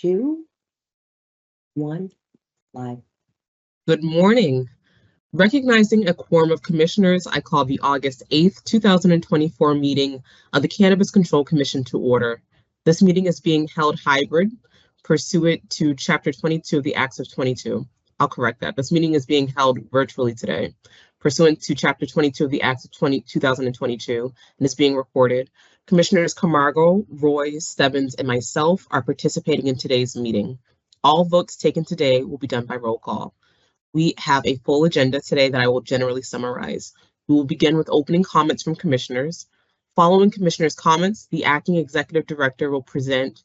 2, 1, live. Good morning. Recognizing a quorum of commissioners, I call the August 8th, 2024 meeting of the Cannabis Control Commission to order. This meeting is being held hybrid pursuant to Chapter 22 of the Acts of 22. I'll correct that. This meeting is being held virtually today pursuant to Chapter 22 of the Acts of 2022 and is being recorded. Commissioners Camargo, Roy, Stebbins, and myself are participating in today's meeting. All votes taken today will be done by roll call. We have a full agenda today that I will generally summarize. We will begin with opening comments from commissioners. Following commissioners' comments, the acting executive director will present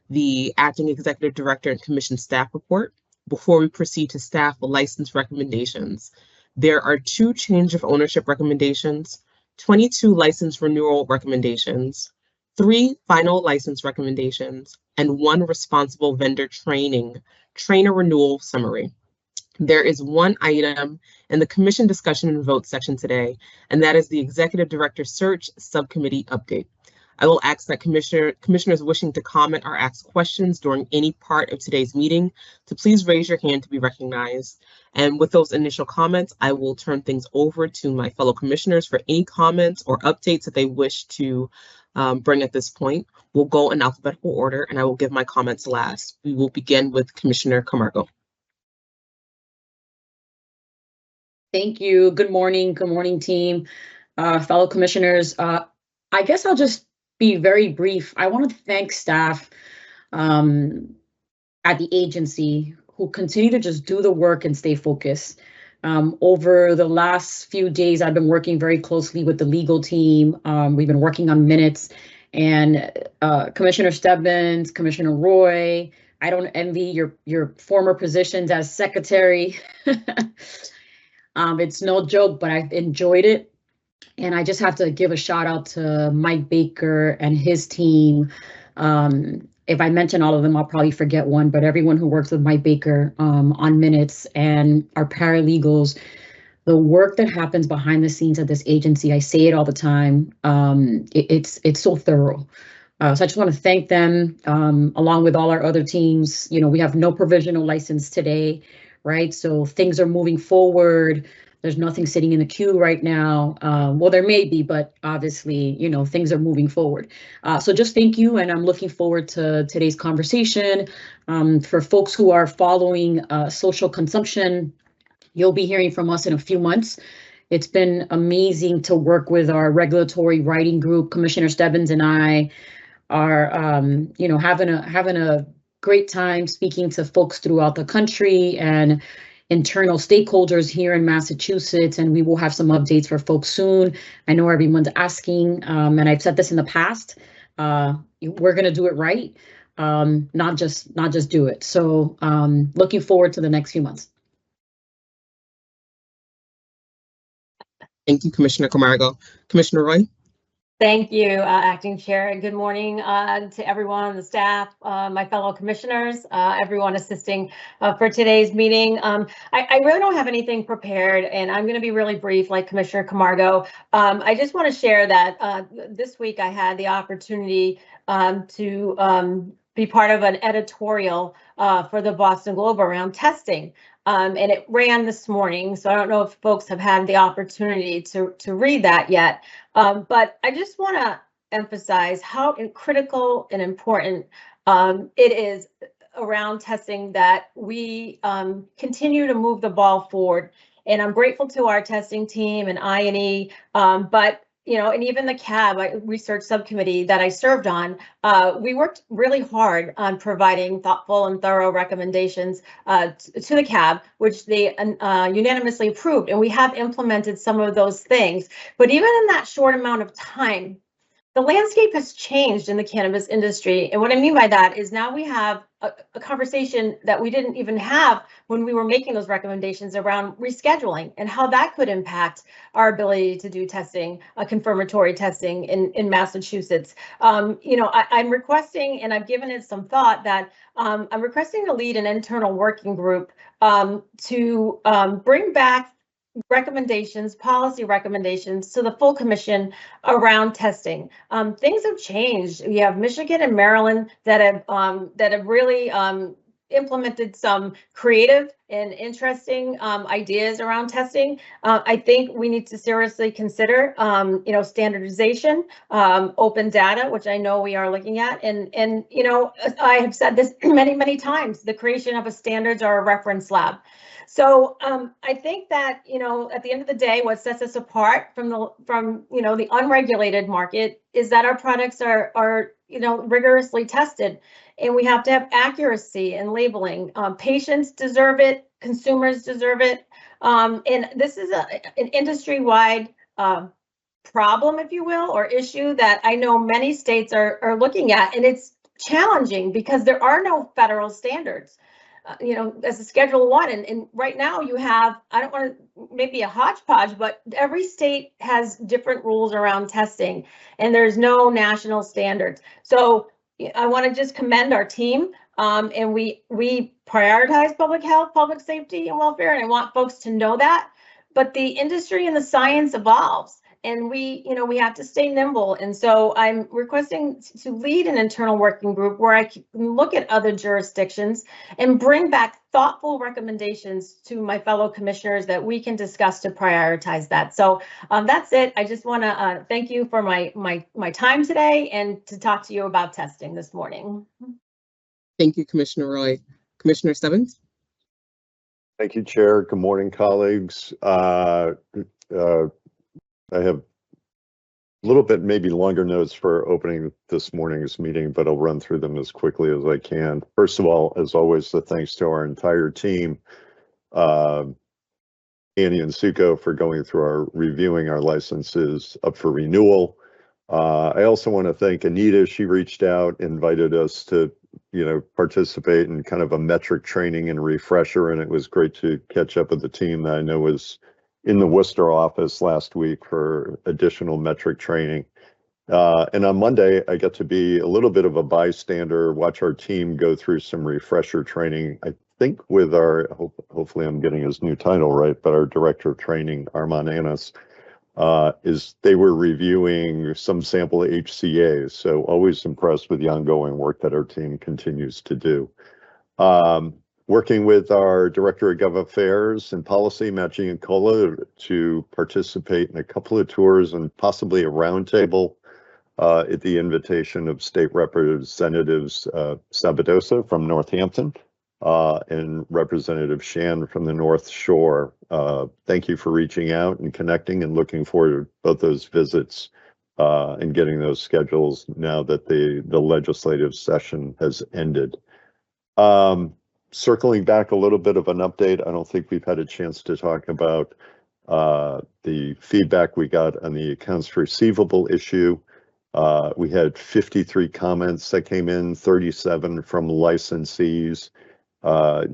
the acting executive director and commission staff report before we proceed to staff license recommendations. There are 2 change of ownership recommendations, 22 license renewal recommendations, 3 final license recommendations, and 1 responsible vendor trainer renewal summary. There is 1 item in the commission discussion and vote section today, and that is the executive director search subcommittee update. I will ask that commissioners wishing to comment or ask questions during any part of today's meeting to please raise your hand to be recognized. And with those initial comments, I will turn things over to my fellow commissioners for any comments or updates that they wish to bring at this point. We'll go in alphabetical order, and I will give my comments last. We will begin with Commissioner Camargo. Thank you. Good morning. Good morning, team, fellow commissioners. I guess I'll just be very brief. I want to thank staff at the agency who continue to just do the work and stay focused. Over the last few days, I've been working very closely with the legal team. We've been working on minutes, and Commissioner Stebbins, Commissioner Roy, I don't envy your former positions as secretary. It's no joke, but I've enjoyed it. And I just have to give a shout out to Mike Baker and his team. If I mention all of them, I'll probably forget one, but everyone who works with Mike Baker on minutes and our paralegals, the work that happens behind the scenes at this agency, I say it all the time, it's so thorough. So I just want to thank them along with all our other teams. You know, we have no provisional license today, right? So things are moving forward. There's nothing sitting in the queue right now. Well, there may be, but obviously, you know, things are moving forward. So just thank you. And I'm looking forward to today's conversation. For folks who are following social consumption, you'll be hearing from us in a few months. It's been amazing to work with our regulatory writing group. Commissioner Stebbins and I are, you know, having a great time speaking to folks throughout the country and internal stakeholders here in Massachusetts, and we will have some updates for folks soon. I know everyone's asking, and I've said this in the past, we're gonna do it right, not just do it. So looking forward to the next few months. Thank you, Commissioner Camargo. Commissioner Roy? Thank you, Acting Chair. Good morning to everyone on the staff, my fellow commissioners, everyone assisting for today's meeting. I really don't have anything prepared, and I'm going to be really brief like Commissioner Camargo. I just want to share that this week I had the opportunity to be part of an editorial for the Boston Globe around testing. And it ran this morning, so I don't know if folks have had the opportunity to read that yet. But I just want to emphasize how critical and important it is around testing that we continue to move the ball forward. And I'm grateful to our testing team and I&E, but you know, and even the CAB research subcommittee that I served on, we worked really hard on providing thoughtful and thorough recommendations to the CAB, which they unanimously approved. And we have implemented some of those things. But even in that short amount of time, the landscape has changed in the cannabis industry. And what I mean by that is now we have a conversation that we didn't even have when we were making those recommendations around rescheduling and how that could impact our ability to do testing, confirmatory testing in Massachusetts. You know, I'm requesting, and I've given it some thought, that I'm requesting to lead an internal working group to bring back recommendations, policy recommendations to the full commission around testing. Things have changed. We have Michigan and Maryland that have really implemented some creative and interesting ideas around testing. I think we need to seriously consider, standardization, open data, which I know we are looking at. And I have said this many times, the creation of a standards or a reference lab. So I think that, at the end of the day, what sets us apart from the unregulated market is that our products are rigorously tested, and we have to have accuracy in labeling. Patients deserve it, consumers deserve it, and this is an industry-wide problem, if you will, or issue that I know many states are looking at, and it's challenging because there are no federal standards. As a Schedule 1, and right now you have, I don't want to, maybe a hodgepodge, but every state has different rules around testing, and there's no national standards. So I want to just commend our team, and we prioritize public health, public safety, and welfare, and I want folks to know that. But the industry and the science evolves, and we have to stay nimble. And so I'm requesting to lead an internal working group where I can look at other jurisdictions and bring back thoughtful recommendations to my fellow commissioners that we can discuss to prioritize that. So that's it. I just want to thank you for my time today and to talk to you about testing this morning. Thank you, Commissioner Roy. Commissioner Stebbins? Thank you, Chair. Good morning, colleagues. I have a little bit maybe longer notes for opening this morning's meeting, but I'll run through them as quickly as I can. First of all, as always, the thanks to our entire team, Annie and Suko, for going through our reviewing our licenses up for renewal. I also want to thank Anita. She reached out, invited us to participate in kind of a metric training and refresher, and it was great to catch up with the team that I know was in the Worcester office last week for additional metric training. And on Monday, I got to be a little bit of a bystander, watch our team go through some refresher training. I think with our, hopefully I'm getting his new title right, but our Director of Training, Armand Annis, they were reviewing some sample HCAs. So always impressed with the ongoing work that our team continues to do. Working with our Director of Gov Affairs and Policy, Matt Giancola, to participate in a couple of tours and possibly a roundtable at the invitation of State Representatives Sabadosa from Northampton and Representative Shan from the North Shore. Thank you for reaching out and connecting, and looking forward to both those visits and getting those schedules now that the legislative session has ended. Circling back a little bit of an update, I don't think we've had a chance to talk about the feedback we got on the accounts receivable issue. We had 53 comments that came in, 37 from licensees.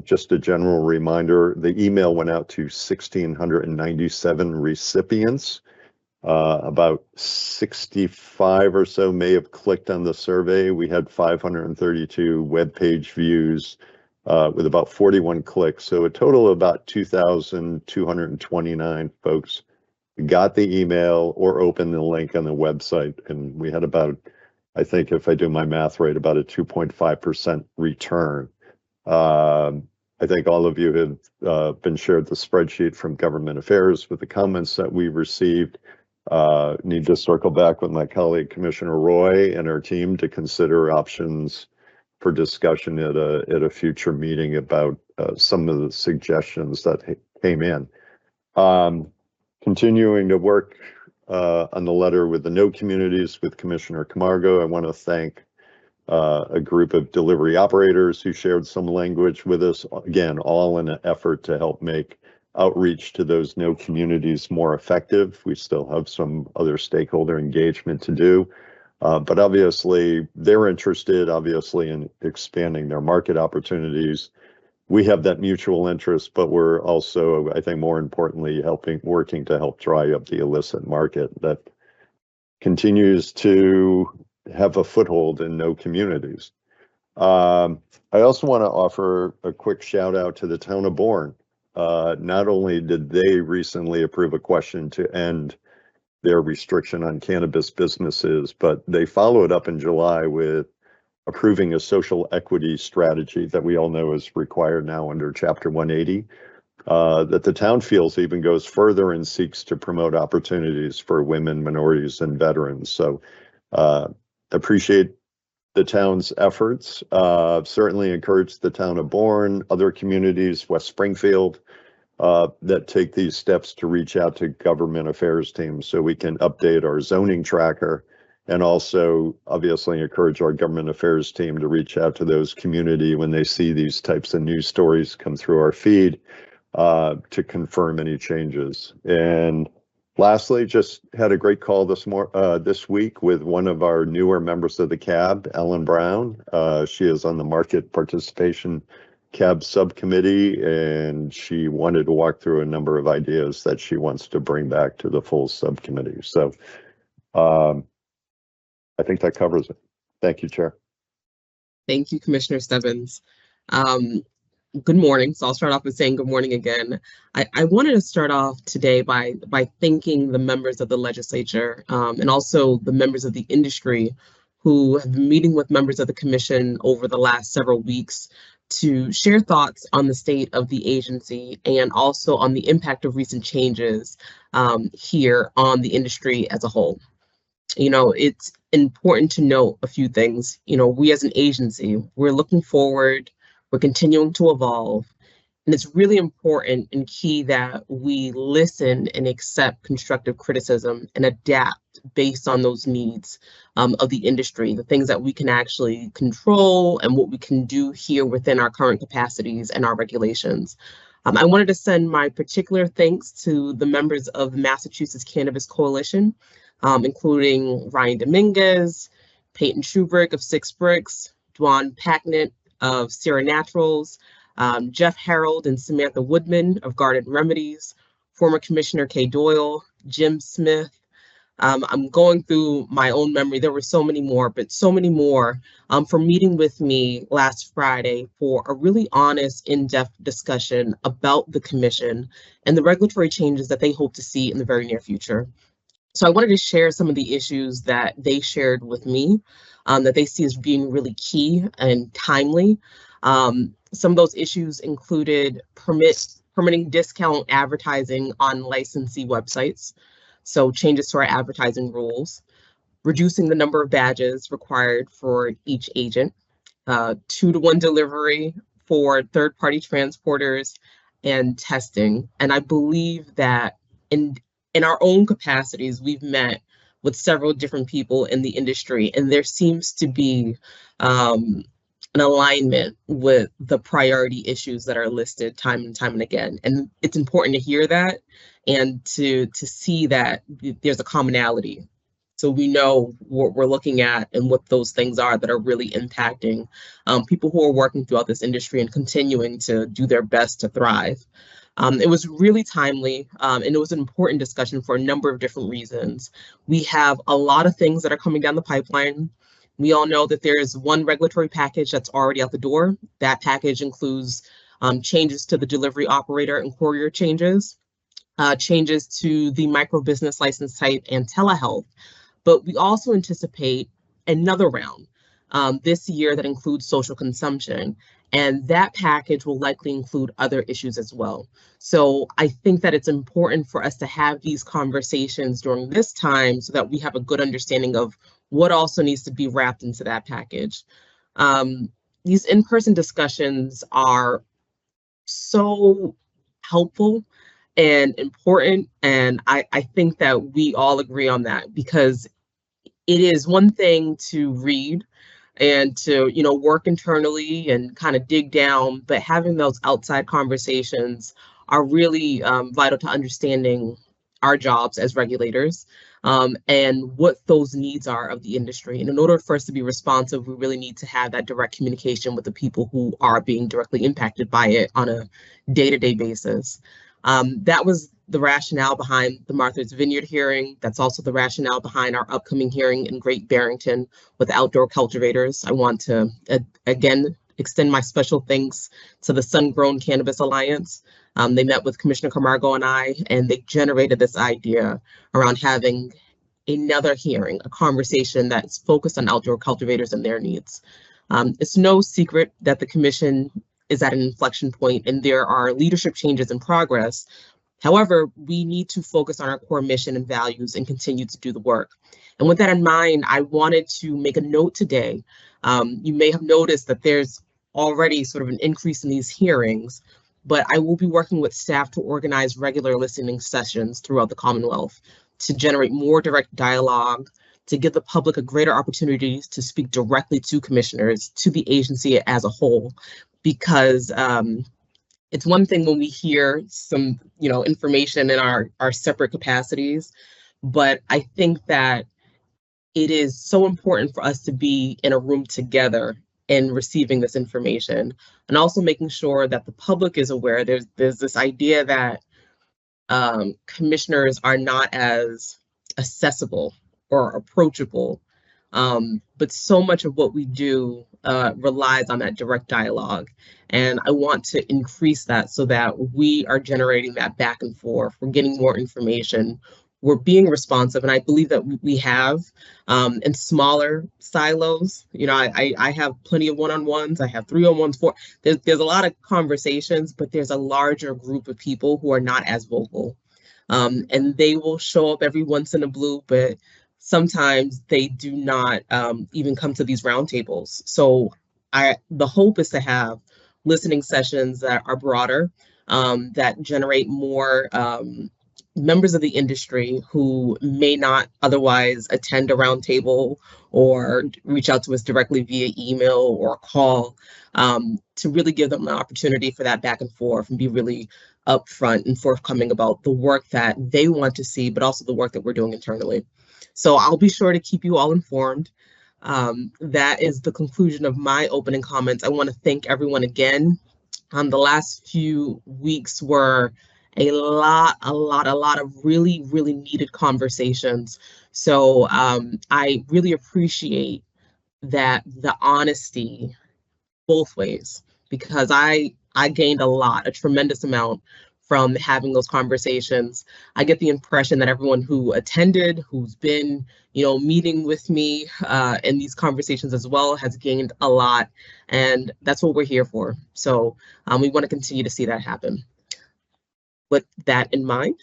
Just a general reminder, the email went out to 1,697 recipients. About 65 or so may have clicked on the survey. We had 532 web page views with about 41 clicks. So a total of about 2,229 folks got the email or opened the link on the website. And we had about, I think if I do my math right, about a 2.5% return. I think all of you have been shared the spreadsheet from Government Affairs with the comments that we received. Need to circle back with my colleague Commissioner Roy and our team to consider options for discussion at a future meeting about some of the suggestions that came in. Continuing to work on the letter with the no communities with Commissioner Camargo. I want to thank a group of delivery operators who shared some language with us, again, all in an effort to help make outreach to those no communities more effective. We still have some other stakeholder engagement to do. But obviously, they're interested, in expanding their market opportunities. We have that mutual interest, but we're also, I think, more importantly, working to help dry up the illicit market that continues to have a foothold in no communities. I also want to offer a quick shout out to the town of Bourne. not only did they recently approve a question to end their restriction on cannabis businesses, but they followed up in July with approving a social equity strategy that we all know is required now under Chapter 180, that the town feels even goes further and seeks to promote opportunities for women, minorities, and veterans. So appreciate the town's efforts. Certainly encourage the town of Bourne, other communities, West Springfield, that take these steps to reach out to government affairs teams so we can update our zoning tracker, and also obviously encourage our government affairs team to reach out to those community when they see these types of news stories come through our feed, to confirm any changes. And lastly, just had a great call this week with one of our newer members of the CAB, Ellen Brown. She is on the market participation CAB subcommittee, and she wanted to walk through a number of ideas that she wants to bring back to the full subcommittee. So I think that covers it. Thank you, Chair. Thank you, Commissioner Stebbins. Good morning. So I'll start off with saying good morning again. I wanted to start off today by thanking the members of the legislature, and also the members of the industry who have been meeting with members of the commission over the last several weeks to share thoughts on the state of the agency and also on the impact of recent changes here on the industry as a whole. You know, it's important to note a few things. You know, we as an agency, we're looking forward, we're continuing to evolve, and it's really important and key that we listen and accept constructive criticism and adapt based on those needs of the industry, the things that we can actually control and what we can do here within our current capacities and our regulations. I wanted to send my particular thanks to the members of the Massachusetts Cannabis Coalition, including Ryan Dominguez, Peyton Schubrick of Six Bricks, Dwan Packnett of Sierra Naturals, Jeff Harold and Samantha Woodman of Garden Remedies, former Commissioner Kay Doyle, Jim Smith. I'm going through my own memory. There were so many more, but so many more for meeting with me last Friday for a really honest, in-depth discussion about the commission and the regulatory changes that they hope to see in the very near future. So I wanted to share some of the issues that they shared with me that they see as being really key and timely. Some of those issues included permitting discount advertising on licensee websites, so changes to our advertising rules, reducing the number of badges required for each agent, 2-to-1 delivery for third-party transporters, and testing. And I believe that in our own capacities, we've met with several different people in the industry, and there seems to be an alignment with the priority issues that are listed time and time and again. And it's important to hear that and to see that there's a commonality. So we know what we're looking at and what those things are that are really impacting people who are working throughout this industry and continuing to do their best to thrive. It was really timely, and it was an important discussion for a number of different reasons. We have a lot of things that are coming down the pipeline. We all know that there is one regulatory package that's already out the door. That package includes changes to the delivery operator and courier changes, changes to the micro business license type and telehealth. But we also anticipate another round this year that includes social consumption. And that package will likely include other issues as well. So I think that it's important for us to have these conversations during this time so that we have a good understanding of what also needs to be wrapped into that package. These in-person discussions are so helpful and important. And I think that we all agree on that, because it is one thing to read and to, you know, work internally and kind of dig down, but having those outside conversations are really vital to understanding our jobs as regulators and what those needs are of the industry. And in order for us to be responsive, we really need to have that direct communication with the people who are being directly impacted by it on a day-to-day basis. That was the rationale behind the Martha's Vineyard hearing. That's also the rationale behind our upcoming hearing in Great Barrington with outdoor cultivators. I want to, again, extend my special thanks to the Sun Grown Cannabis Alliance. They met with Commissioner Camargo and I, and they generated this idea around having another hearing, a conversation that's focused on outdoor cultivators and their needs. It's no secret that the commission is at an inflection point and there are leadership changes in progress. However, we need to focus on our core mission and values and continue to do the work. And with that in mind, I wanted to make a note today. You may have noticed that there's already sort of an increase in these hearings, but I will be working with staff to organize regular listening sessions throughout the Commonwealth to generate more direct dialogue, to give the public a greater opportunity to speak directly to commissioners, to the agency as a whole, because it's one thing when we hear some, information in our separate capacities, but I think that it is so important for us to be in a room together and receiving this information, and also making sure that the public is aware. There's this idea that commissioners are not as accessible or approachable, but so much of what we do relies on that direct dialogue. And I want to increase that so that we are generating that back and forth. We're getting more information. We're being responsive. And I believe that we have in smaller silos. I have plenty of one-on-ones. I have 3-on-ones, 4. There's a lot of conversations, but there's a larger group of people who are not as vocal. And they will show up every once in a blue, but sometimes they do not even come to these roundtables. So the hope is to have listening sessions that are broader, that generate more members of the industry who may not otherwise attend a roundtable or reach out to us directly via email or call, to really give them an opportunity for that back and forth and be really upfront and forthcoming about the work that they want to see, but also the work that we're doing internally. So I'll be sure to keep you all informed. That is the conclusion of my opening comments. I want to thank everyone again. The last few weeks were a lot of really, really needed conversations. So I really appreciate that, the honesty both ways, because I gained a tremendous amount from having those conversations. I get the impression that everyone who attended, who's been, meeting with me in these conversations as well, has gained a lot, and that's what we're here for. So we want to continue to see that happen. With that in mind,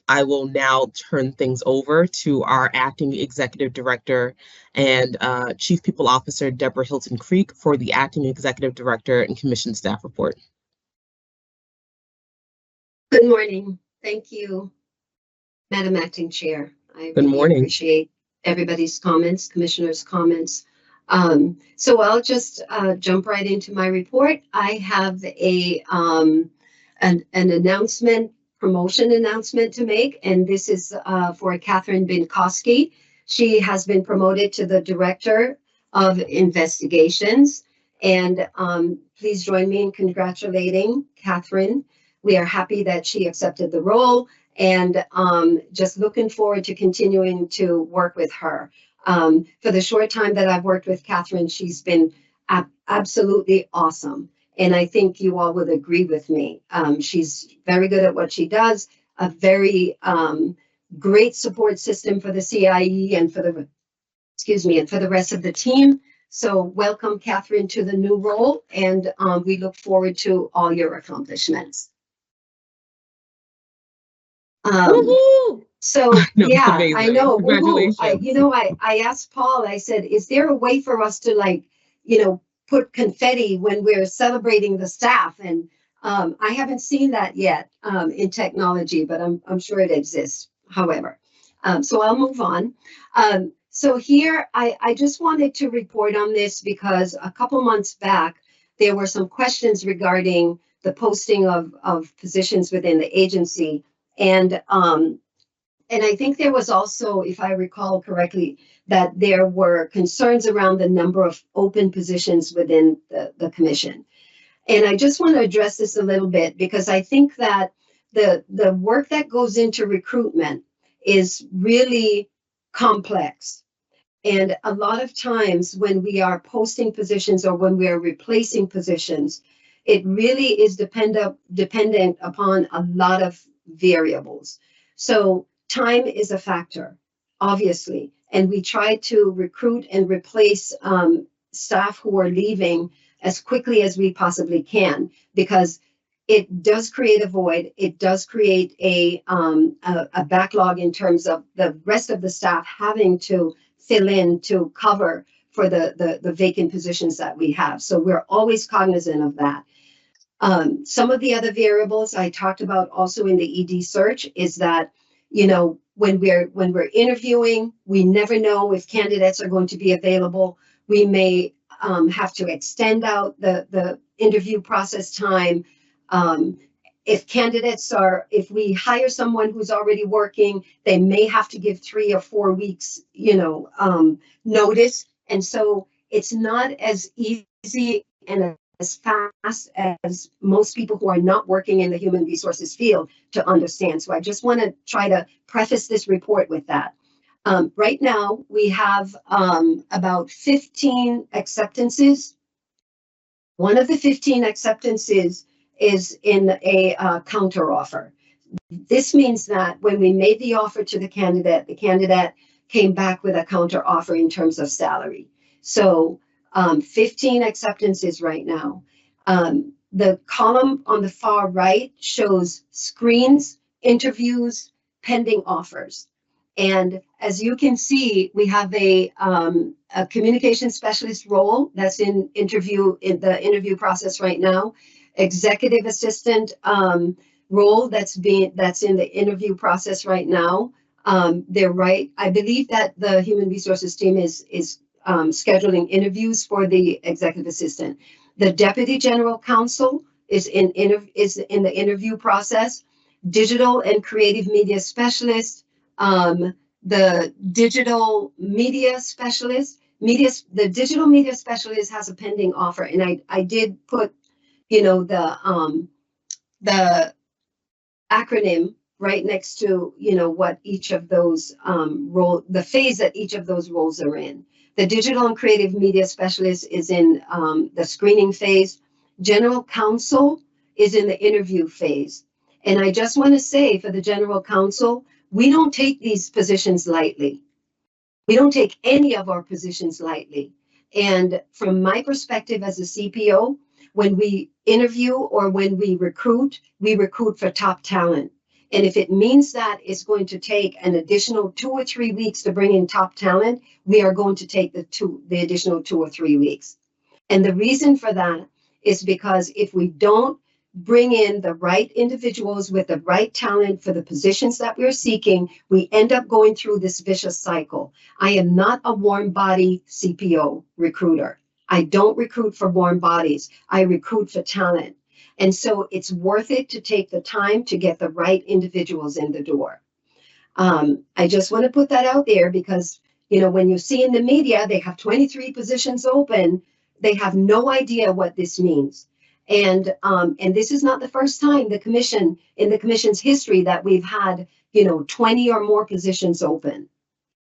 I will now turn things over to our Acting Executive Director and Chief People Officer, Deborah Hilton Creek, for the Acting Executive Director and Commission Staff Report. Good morning. Thank you, Madam Acting Chair. I really appreciate everybody's comments, commissioners' comments. So I'll just jump right into my report. I have an announcement, promotion announcement to make, and this is for Catherine Binkowski. She has been promoted to the Director of Investigations, and please join me in congratulating Catherine. We are happy that she accepted the role, and just looking forward to continuing to work with her. For the short time that I've worked with Catherine, she's been absolutely awesome. And I think you all would agree with me. She's very good at what she does, a very great support system for the CIE and for the rest of the team. So welcome, Catherine, to the new role, and we look forward to all your accomplishments. So no, yeah, I know. Congratulations. I asked Paul, I said, is there a way for us to put confetti when we're celebrating the staff? And I haven't seen that yet in technology, but I'm sure it exists. However, so I'll move on. So here, I just wanted to report on this because a couple months back, there were some questions regarding the posting of positions within the agency. And I think there was also, if I recall correctly, that there were concerns around the number of open positions within the commission. And I just want to address this a little bit because I think that the work that goes into recruitment is really complex. And a lot of times when we are posting positions or when we are replacing positions, it really is dependent upon a lot of variables. So time is a factor, obviously, and we try to recruit and replace staff who are leaving as quickly as we possibly can, because it does create a void. It does create a backlog in terms of the rest of the staff having to fill in to cover for the vacant positions that we have. So we're always cognizant of that. Some of the other variables I talked about also in the ED search is that, you know, when we're interviewing, we never know if candidates are going to be available. We may have to extend out the interview process time. If we hire someone who's already working, they may have to give 3 or 4 weeks, notice. And so it's not as easy and as fast as most people who are not working in the human resources field to understand. So I just want to try to preface this report with that. Right now, we have about 15 acceptances. One of the 15 acceptances is in a counteroffer. This means that when we made the offer to the candidate came back with a counteroffer in terms of salary. So 15 acceptances right now. The column on the far right shows screens, interviews, pending offers. And as you can see, we have a communication specialist role that's in the interview process right now. Executive assistant role that's in the interview process right now. They're right. I believe that the human resources team is scheduling interviews for the executive assistant. The deputy general counsel is in the interview process. Digital and creative media specialist. The digital media specialist, the digital media specialist has a pending offer, and I did put, the acronym right next to, what each of those the phase that each of those roles are in. The digital and creative media specialist is in the screening phase. General counsel is in the interview phase. And I just want to say, for the general counsel, we don't take these positions lightly. We don't take any of our positions lightly. And from my perspective as a CPO, when we interview or when we recruit for top talent. And if it means that it's going to take an additional 2 or 3 weeks to bring in top talent, we are going to take the additional 2 or 3 weeks. And the reason for that is because if we don't bring in the right individuals with the right talent for the positions that we're seeking, we end up going through this vicious cycle. I am not a warm body CPO recruiter. I don't recruit for warm bodies. I recruit for talent. And so it's worth it to take the time to get the right individuals in the door. I just want to put that out there because, when you see in the media, they have 23 positions open, they have no idea what this means. And this is not the first time in the commission's history that we've had, 20 or more positions open.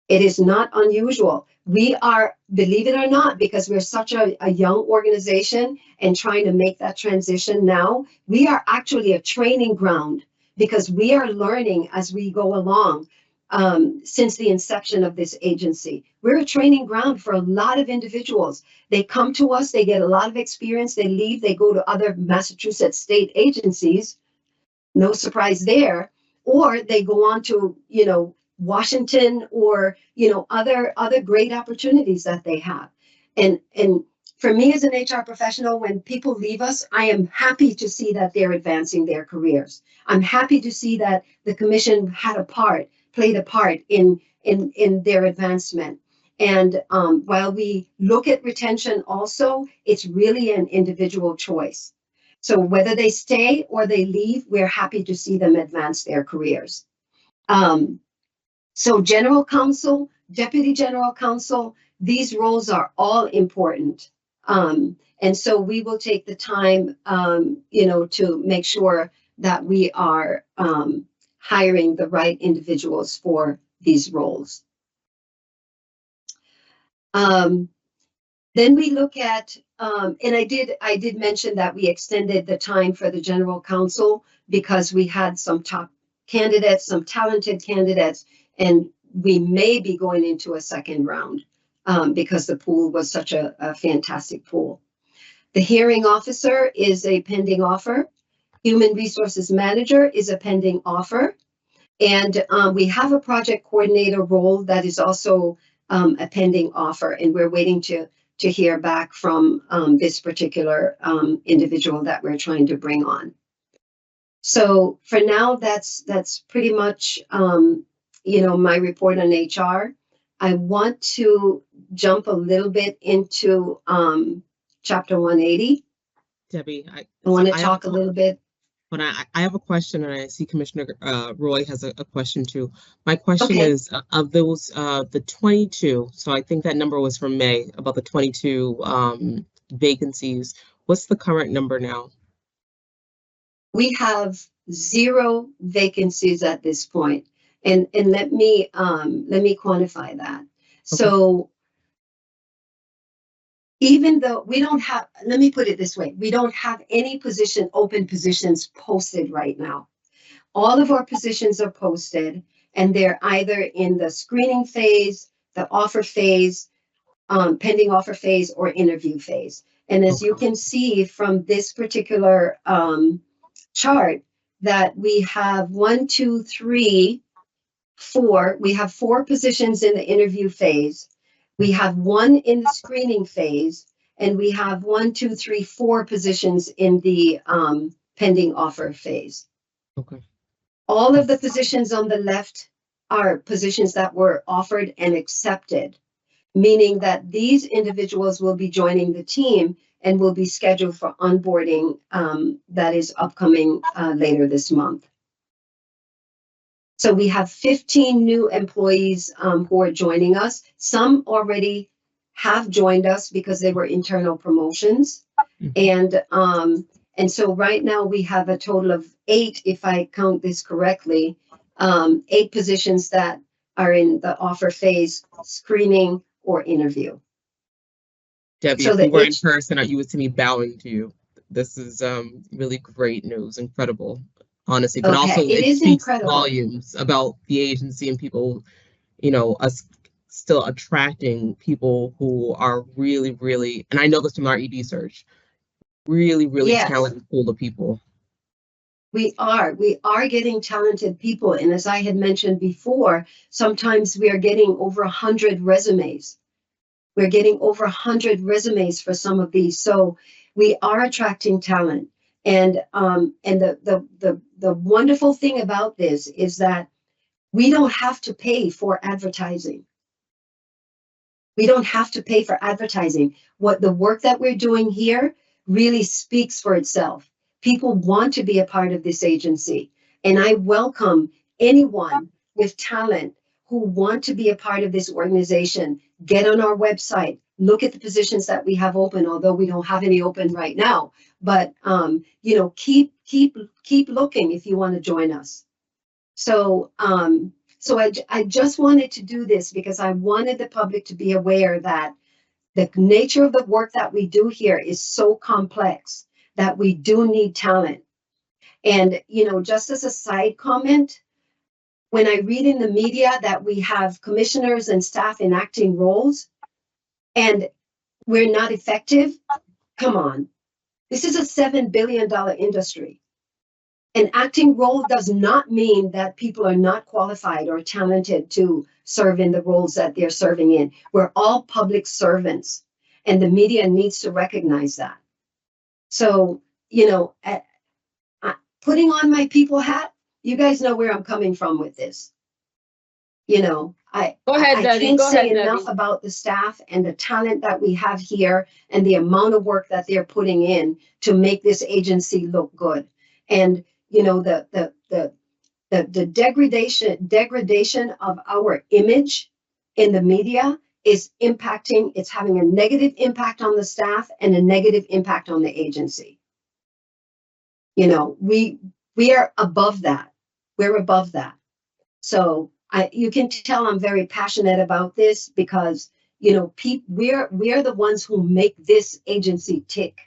It is not unusual. We are, believe it or not, because we're such a young organization and trying to make that transition now, we are actually a training ground because we are learning as we go along since the inception of this agency. We're a training ground for a lot of individuals. They come to us, they get a lot of experience, they leave, they go to other Massachusetts state agencies, no surprise there, or they go on to, Washington or, other great opportunities that they have. And for me as an HR professional, when people leave us, I am happy to see that they're advancing their careers. I'm happy to see that the commission played a part in their advancement. And while we look at retention also, it's really an individual choice. So whether they stay or they leave, we're happy to see them advance their careers. So general counsel, deputy general counsel, these roles are all important. And so we will take the time, to make sure that we are hiring the right individuals for these roles. Then we look at, and I did mention that we extended the time for the general counsel because we had some top candidates, some talented candidates, and we may be going into a second round because the pool was such a fantastic pool. The hearing officer is a pending offer. Human resources manager is a pending offer. And we have a project coordinator role that is also a pending offer, and we're waiting to hear back from this particular individual that we're trying to bring on. So for now, that's pretty much my report on HR. I want to jump a little bit into Chapter 180. Debbie, I want to talk a little bit. But I have a question, and I see Commissioner Roy has a question too. My question is, of those, the 22, so I think that number was from May, about the 22 vacancies, what's the current number now? We have 0 vacancies at this point. And let me quantify that. Okay. So even though we don't have, let me put it this way, we don't have any open positions posted right now. All of our positions are posted, and they're either in the screening phase, the offer phase, pending offer phase, or interview phase. And as you can see from this particular chart, that we have 1, 2, 3, 4. We have 4 positions in the interview phase. We have 1 in the screening phase, and we have 1, 2, 3, 4 positions in the pending offer phase. Okay. All of the positions on the left are positions that were offered and accepted, meaning that these individuals will be joining the team and will be scheduled for onboarding that is upcoming later this month. So we have 15 new employees who are joining us. Some already have joined us because they were internal promotions. Mm-hmm. And so right now we have a total of 8, if I count this correctly, 8 positions that are in the offer phase, screening, or interview. Debbie, so if you were in person, you would see me bowing to you. This is really great news, incredible. Honestly, but also it speaks volumes about the agency and people, us still attracting people who are really, really, and I know this from our ED search, really, really talented pool of people. We are getting talented people. And as I had mentioned before, sometimes we are getting over 100 resumes. We're getting over 100 resumes for some of these. So we are attracting talent. And the wonderful thing about this is that we don't have to pay for advertising. We don't have to pay for advertising. What the work that we're doing here really speaks for itself. People want to be a part of this agency. And I welcome anyone with talent who want to be a part of this organization. Get on our website, look at the positions that we have open, although we don't have any open right now. But keep looking if you want to join us. So I just wanted to do this because I wanted the public to be aware that the nature of the work that we do here is so complex that we do need talent. And just as a side comment, when I read in the media that we have commissioners and staff in acting roles and we're not effective, come on. This is a $7 billion industry. An acting role does not mean that people are not qualified or talented to serve in the roles that they're serving in. We're all public servants, and the media needs to recognize that. So, putting on my people hat, you guys know where I'm coming from with this. I can't say enough about the staff and the talent that we have here and the amount of work that they're putting in to make this agency look good. And the degradation of our image in the media is impacting. It's having a negative impact on the staff and a negative impact on the agency. We are above that. We're above that. So you can tell I'm very passionate about this because, you know, we're the ones who make this agency tick.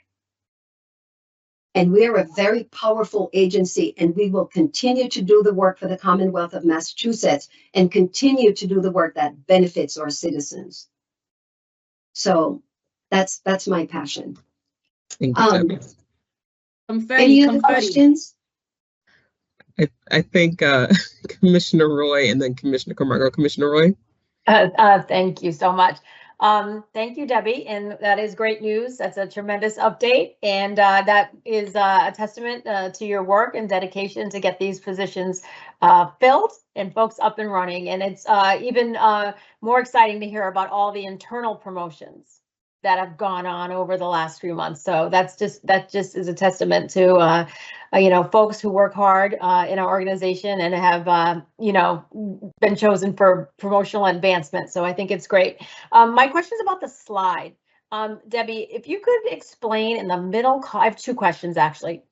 And we're a very powerful agency, and we will continue to do the work for the Commonwealth of Massachusetts and continue to do the work that benefits our citizens. So that's my passion. Thank you, Debbie. Any other questions? I think Commissioner Roy and then Commissioner Camargo. Commissioner Roy. Thank you so much. Thank you, Debbie, and that is great news. That's a tremendous update, and that is a testament to your work and dedication to get these positions filled and folks up and running. And it's even more exciting to hear about all the internal promotions that have gone on over the last few months. So that just is a testament to you know, folks who work hard in our organization and have you know, been chosen for promotional advancement. So I think it's great. My question is about the slide. Debbie, if you could explain in the middle, I have two questions actually.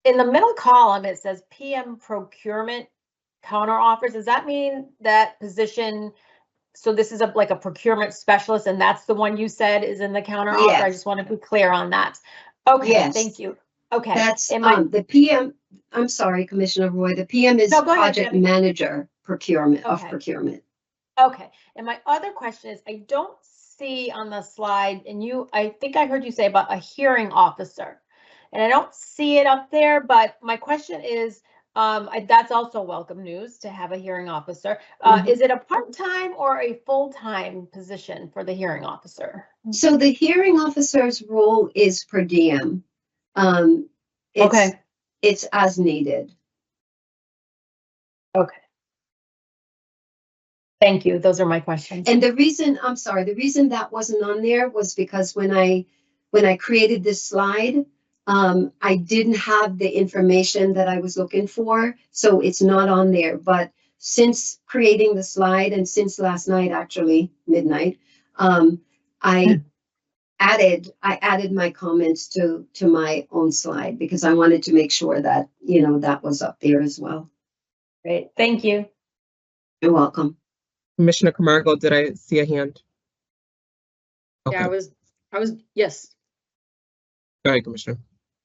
In the middle column, it says PM procurement counter offers. Does that mean that position? So this is like a procurement specialist, and that's the one you said is in the counter offer. Yes. I just want to be clear on that. Okay, Yes. thank you. Okay. That's the PM. I'm sorry, Commissioner Roy. The PM is project manager procurement of procurement. Okay. And my other question is, I don't see on the slide, and I think I heard you say about a hearing officer, and I don't see it up there. But my question is, that's also welcome news to have a hearing officer. Is it a part-time or a full-time position for the hearing officer? So the hearing officer's role is per diem. It's as needed. Okay. Thank you. Those are my questions. And the reason, I'm sorry, the reason that wasn't on there was because when I created this slide, I didn't have the information that I was looking for, so it's not on there. But since creating the slide and since last night, actually midnight, I added my comments to my own slide because I wanted to make sure that, you know, that was up there as well. Great. Thank you. You're welcome. Commissioner Camargo, did I see a hand? Okay. Yeah, I was, yes. Go ahead, Commissioner.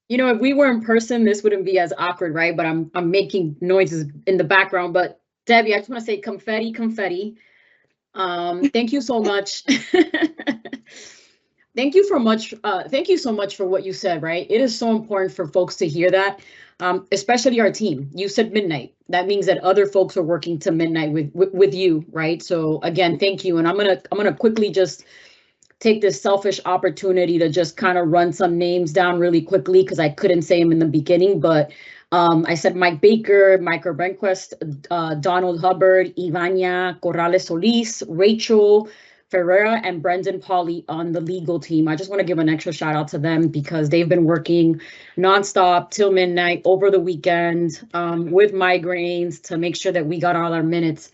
You know, if we were in person, this wouldn't be as awkward, right? But I'm making noises in the background. But Debbie, I just want to say confetti, confetti. Thank you so much. Thank you so much for what you said, right? It is so important for folks to hear that, especially our team. You said midnight. That means that other folks are working to midnight with you, right? So again, thank you. And I'm gonna quickly just take this selfish opportunity to just kind of run some names down really quickly because I couldn't say them in the beginning, but I said Mike Baker, Michael Brenquist, Donald Hubbard, Ivania Corrales Solis, Rachel Ferreira, and Brendan Pauly on the legal team. I just want to give an extra shout out to them because they've been working nonstop till midnight over the weekend with migraines to make sure that we got all our minutes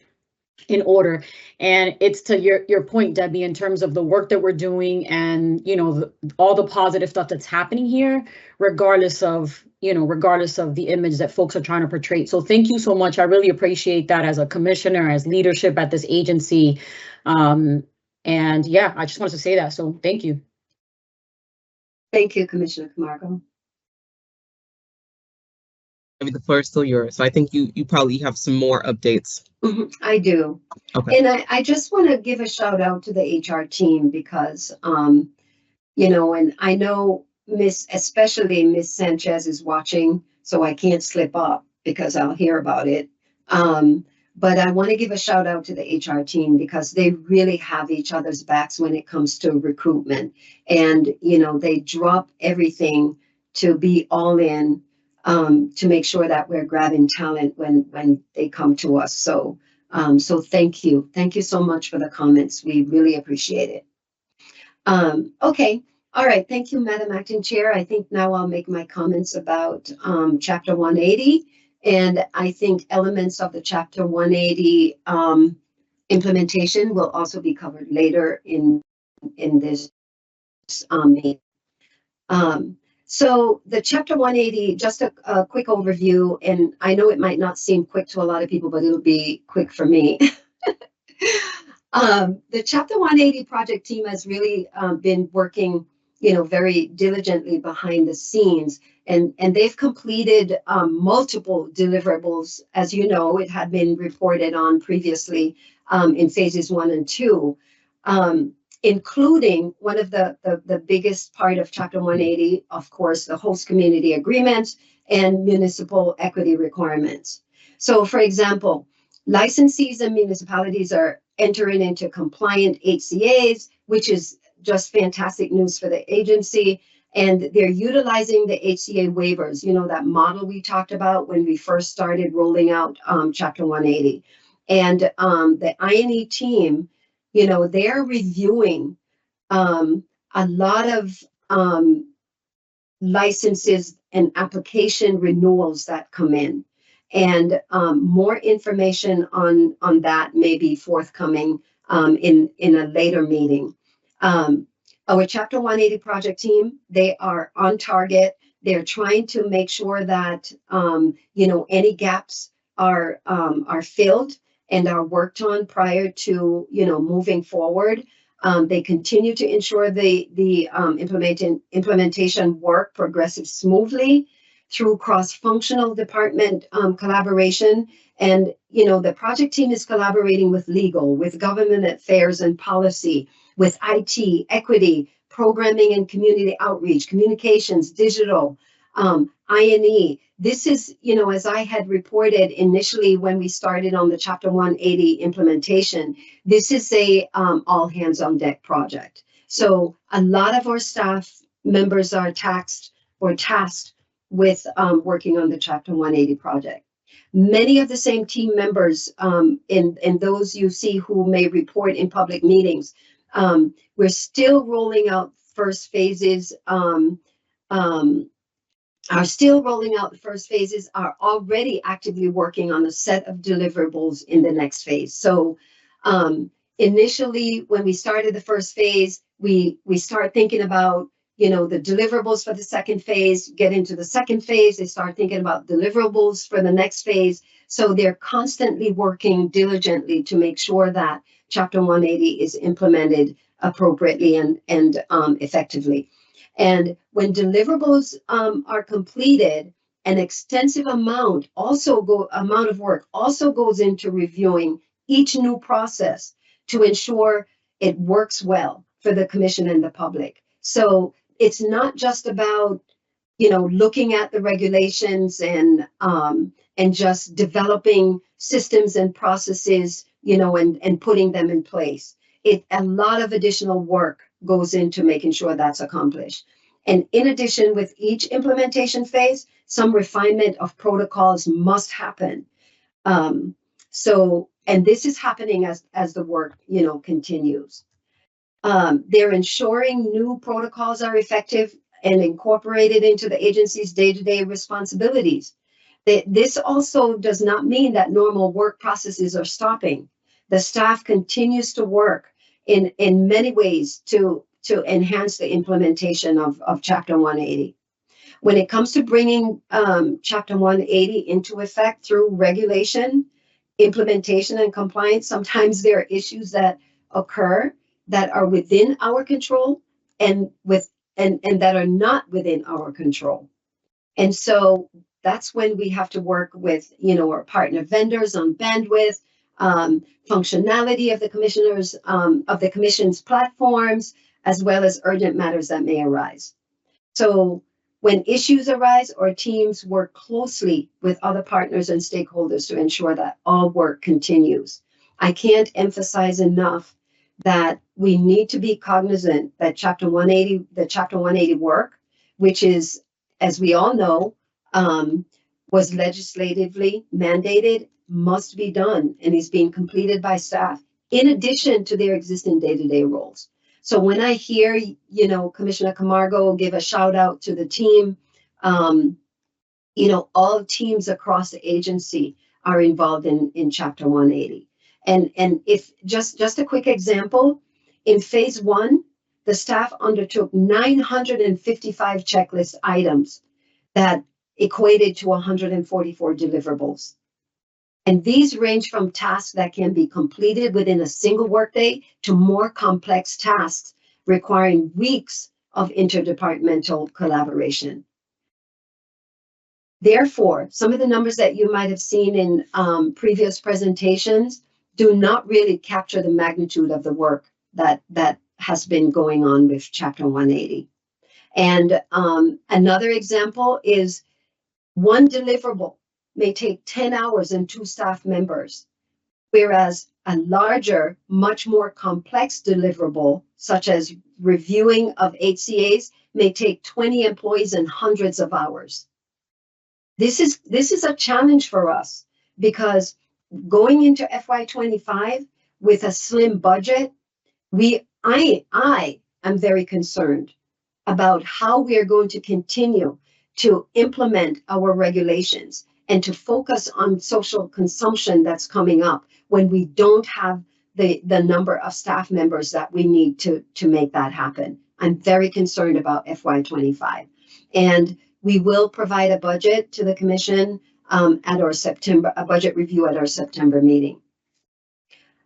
in order. And it's to your point, Debbie, in terms of the work that we're doing and, you know, all the positive stuff that's happening here, regardless of the image that folks are trying to portray. So thank you so much. I really appreciate that as a commissioner, as leadership at this agency. And yeah, I just wanted to say that. So thank you. Thank you, Commissioner Camargo. I mean, the floor is still yours. So I think you probably have some more updates. I do. Okay. And I just want to give a shout out to the HR team because, you know, and I know especially Miss Sanchez is watching, so I can't slip up because I'll hear about it. But I want to give a shout out to the HR team because they really have each other's backs when it comes to recruitment. And, you know, they drop everything to be all in to make sure that we're grabbing talent when they come to us. So, so thank you. Thank you so much for the comments. We really appreciate it. Okay. All right. Thank you, Madam Acting Chair. I think now I'll make my comments about Chapter 180. And I think elements of the Chapter 180 implementation will also be covered later in this meeting. So the Chapter 180, just a quick overview, and I know it might not seem quick to a lot of people, but it'll be quick for me. The Chapter 180 project team has really been working, very diligently behind the scenes, and they've completed multiple deliverables. As you know, it had been reported on previously in phases 1 and 2, including one of the biggest part of Chapter 180, of course, the host community agreements and municipal equity requirements. So, for example, licensees and municipalities are entering into compliant HCAs, which is just fantastic news for the agency. And they're utilizing the HCA waivers, that model we talked about when we first started rolling out Chapter 180. And the INE team, they're reviewing a lot of licenses and application renewals that come in. And more information on that may be forthcoming in a later meeting. Our Chapter 180 project team, they are on target. They're trying to make sure that any gaps are filled and are worked on prior to moving forward. They continue to ensure the implementation work progresses smoothly through cross-functional department collaboration. And, the project team is collaborating with legal, with government affairs and policy, with IT, equity, programming and community outreach, communications, digital, INE. This is, as I had reported initially when we started on the Chapter 180 implementation, this is a all hands on deck project. So a lot of our staff members are tasked with working on the Chapter 180 project. Many of the same team members in those you see who may report in public meetings, we're still rolling out first phases, are already actively working on a set of deliverables in the next phase. So initially, when we started the first phase, we start thinking about, the deliverables for the second phase, get into the second phase, they start thinking about deliverables for the next phase. So they're constantly working diligently to make sure that Chapter 180 is implemented appropriately and effectively. And when deliverables are completed, an extensive amount of work also goes into reviewing each new process to ensure it works well for the commission and the public. So it's not just about, looking at the regulations and just developing systems and processes, and putting them in place. A lot of additional work goes into making sure that's accomplished. And in addition, with each implementation phase, some refinement of protocols must happen. And this is happening as the work, continues. They're ensuring new protocols are effective and incorporated into the agency's day-to-day responsibilities. This also does not mean that normal work processes are stopping. The staff continues to work in many ways to enhance the implementation of Chapter 180. When it comes to bringing Chapter 180 into effect through regulation, implementation, and compliance, sometimes there are issues that occur that are within our control and that are not within our control. And so that's when we have to work with, our partner vendors on bandwidth, functionality of the commission's platforms, as well as urgent matters that may arise. So when issues arise, our teams work closely with other partners and stakeholders to ensure that all work continues. I can't emphasize enough that we need to be cognizant that Chapter 180 work, which is, as we all know, was legislatively mandated, must be done and is being completed by staff in addition to their existing day-to-day roles. So when I hear, Commissioner Camargo give a shout out to the team, all teams across the agency are involved in Chapter 180. And if just a quick example, in phase 1, the staff undertook 955 checklist items that equated to 144 deliverables. And these range from tasks that can be completed within a single workday to more complex tasks requiring weeks of interdepartmental collaboration. Therefore, some of the numbers that you might have seen in previous presentations do not really capture the magnitude of the work that has been going on with Chapter 180. And another example is one deliverable may take 10 hours and 2 staff members, whereas a larger, much more complex deliverable, such as reviewing of HCAs, may take 20 employees and hundreds of hours. This is a challenge for us because going into FY25 with a slim budget, I am very concerned about how we are going to continue to implement our regulations and to focus on social consumption that's coming up when we don't have the number of staff members that we need to make that happen. I'm very concerned about FY25. And we will provide a budget to the commission at our a budget review at our September meeting.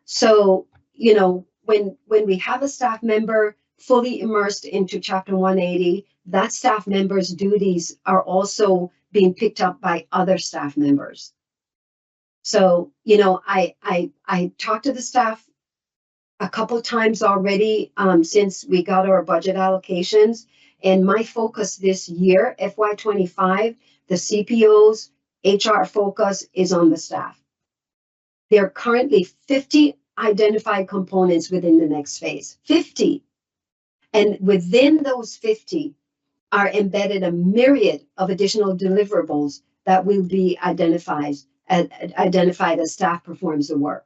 So, you know, when we have a staff member fully immersed into Chapter 180, that staff member's duties are also being picked up by other staff members. So, you know, I talked to the staff a couple times already since we got our budget allocations. And my focus this year, FY25, the CPO's HR focus is on the staff. There are currently 50 identified components within the next phase, 50. And within those 50 are embedded a myriad of additional deliverables that will be identified as staff performs the work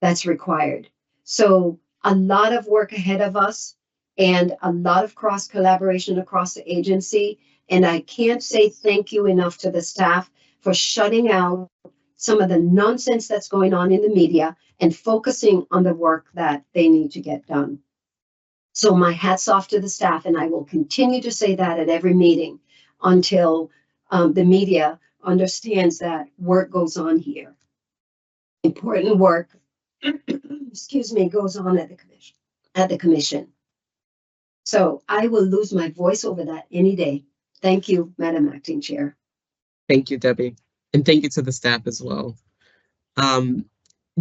that's required. So a lot of work ahead of us and a lot of cross collaboration across the agency. And I can't say thank you enough to the staff for shutting out some of the nonsense that's going on in the media and focusing on the work that they need to get done. So my hat's off to the staff, and I will continue to say that at every meeting until the media understands that work goes on here. Important work, excuse me, goes on at the commission. So I will lose my voice over that any day. Thank you, Madam Acting Chair. Thank you, Debbie. And thank you to the staff as well.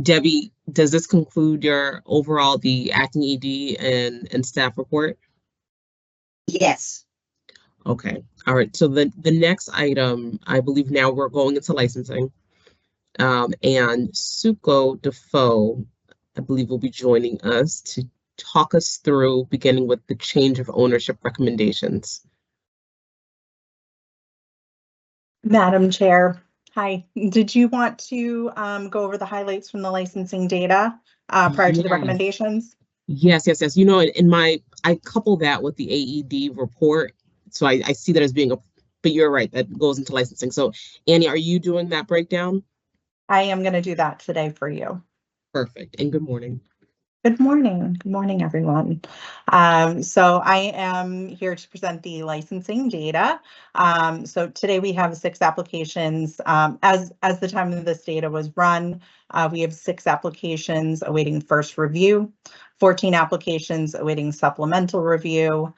Debbie, does this conclude your overall, the acting ED and staff report? Yes. Okay. All right. So the next item, I believe now we're going into licensing. And Suko Defoe, I believe, will be joining us to talk us through, beginning with the change of ownership recommendations. Madam Chair, hi. Did you want to go over the highlights from the licensing data prior to the recommendations? Yes. You know, I couple that with the AED report. So I see that as being but you're right, that goes into licensing. So Annie, are you doing that breakdown? I am going to do that today for you. Perfect. And good morning. Good morning. Good morning, everyone. So I am here to present the licensing data. So today we have 6 applications. As the time of this data was run, we have 6 applications awaiting first review, 14 applications awaiting supplemental review.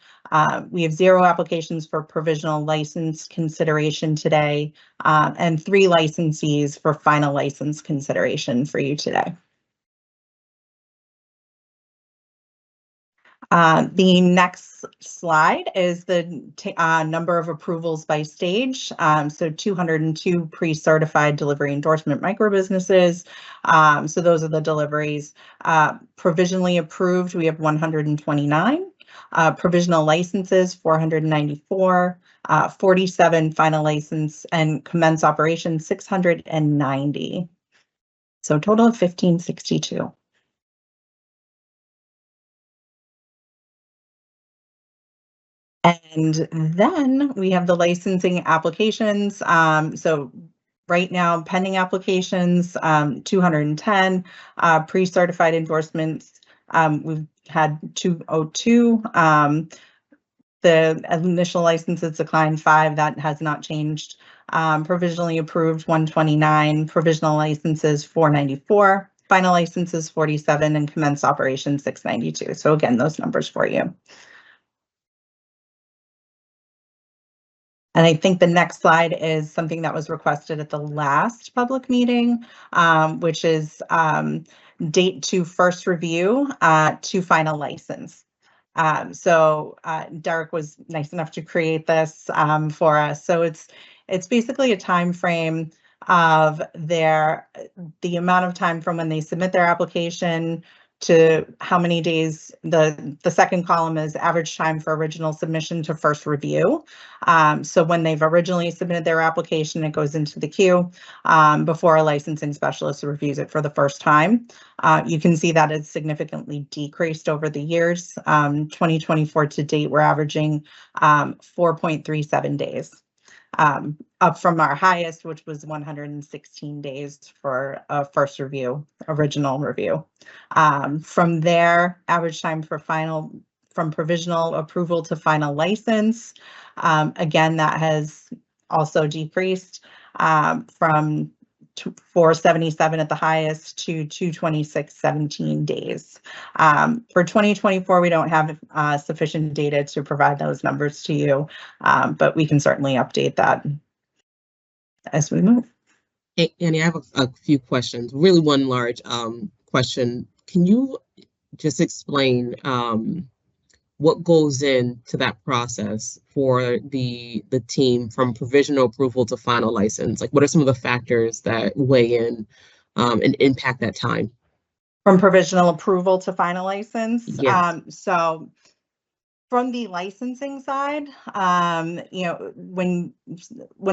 We have 0 applications for provisional license consideration today, and 3 licensees for final license consideration for you today. The next slide is the number of approvals by stage. So 202 pre-certified delivery endorsement microbusinesses. So those are the deliveries. Provisionally approved, we have 129. Provisional licenses, 494. 47 final license and commence operation, 690. So total of 1562. And then we have the licensing applications. So right now, pending applications, 210, pre-certified endorsements. We've had 202. The initial licenses declined 5, that has not changed. Provisionally approved 129, provisional licenses 494, final licenses 47, and commenced operations 692. So again, those numbers for you. And I think the next slide is something that was requested at the last public meeting, which is date to first review to final license. So Derek was nice enough to create this for us. So it's basically a time frame of the amount of time from when they submit their application to how many days. The second column is average time for original submission to first review. So when they've originally submitted their application, it goes into the queue before a licensing specialist reviews it for the first time. You can see that it's significantly decreased over the years. 2024 to date, we're averaging 4.37 days. Up from our highest, which was 116 days for a first review, original review. From there, average time for from provisional approval to final license. Again, that has also decreased from 477 at the highest to 226, 17 days. For 2024, we don't have sufficient data to provide those numbers to you, but we can certainly update that as we move. Hey, Annie, I have a few questions. Really, one large question. Can you just explain what goes into that process for the team from provisional approval to final license? Like, what are some of the factors that weigh in and impact that time? From provisional approval to final license? Yes. So from the licensing side, you know, when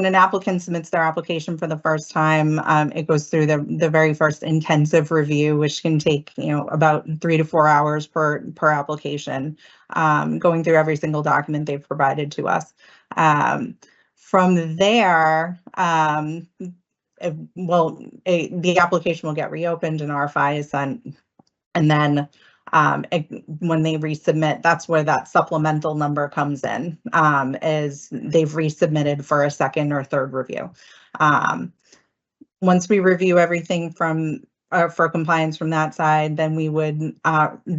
an applicant submits their application for the first time, it goes through the very first intensive review, which can take, you know, about 3 to 4 hours per application, going through every single document they've provided to us. From there, the application will get reopened and RFI is sent, and then when they resubmit, that's where that supplemental number comes in, is they've resubmitted for a second or third review. Once we review everything from for compliance from that side, then we would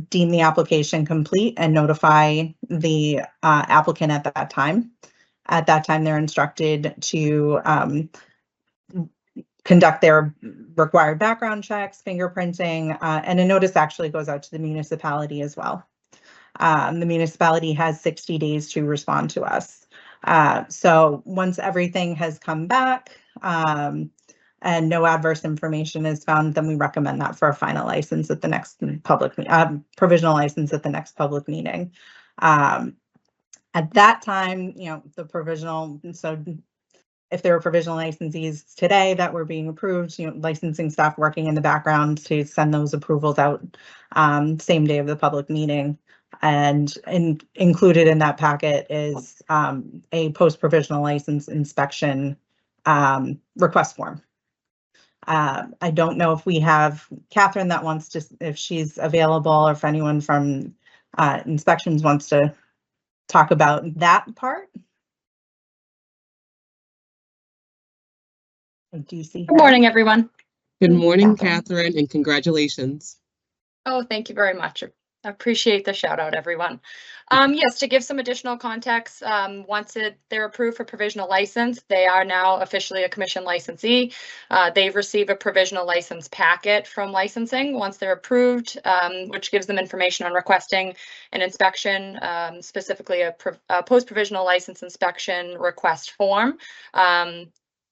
deem the application complete and notify the applicant at that time. At that time, they're instructed to conduct their required background checks, fingerprinting, and a notice actually goes out to the municipality as well. The municipality has 60 days to respond to us. So once everything has come back and no adverse information is found, then we recommend that for a final license at the next provisional license at the next public meeting. At that time, you know, the provisional, so if there were provisional licensees today that were being approved, you know, licensing staff working in the background to send those approvals out same day of the public meeting. And included in that packet is a post-provisional license inspection request form. I don't know if we have Catherine that wants to, if she's available, or if anyone from inspections wants to talk about that part. Do you see? Good morning, everyone. Good morning, Catherine, and congratulations. Oh, thank you very much. I appreciate the shout out, everyone. Yes, to give some additional context, once they're approved for provisional license, they are now officially a commission licensee. They receive a provisional license packet from licensing once they're approved, which gives them information on requesting an inspection, specifically a post-provisional license inspection request form.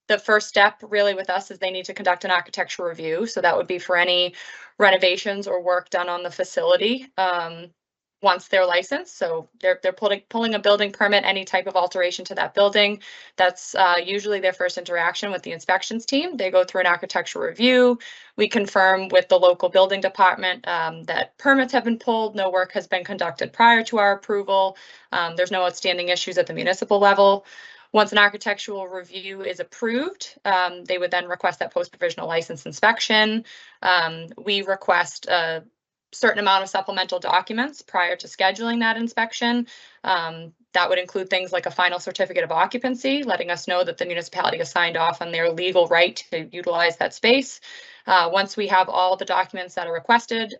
The first step really with us is they need to conduct an architectural review. So that would be for any renovations or work done on the facility once they're licensed. So they're pulling a building permit, any type of alteration to that building. That's usually their first interaction with the inspections team. They go through an architectural review. We confirm with the local building department that permits have been pulled, no work has been conducted prior to our approval. There's no outstanding issues at the municipal level. Once an architectural review is approved, they would then request that post-provisional license inspection. We request a certain amount of supplemental documents prior to scheduling that inspection. That would include things like a final certificate of occupancy, letting us know that the municipality has signed off on their legal right to utilize that space. Once we have all the documents that are requested,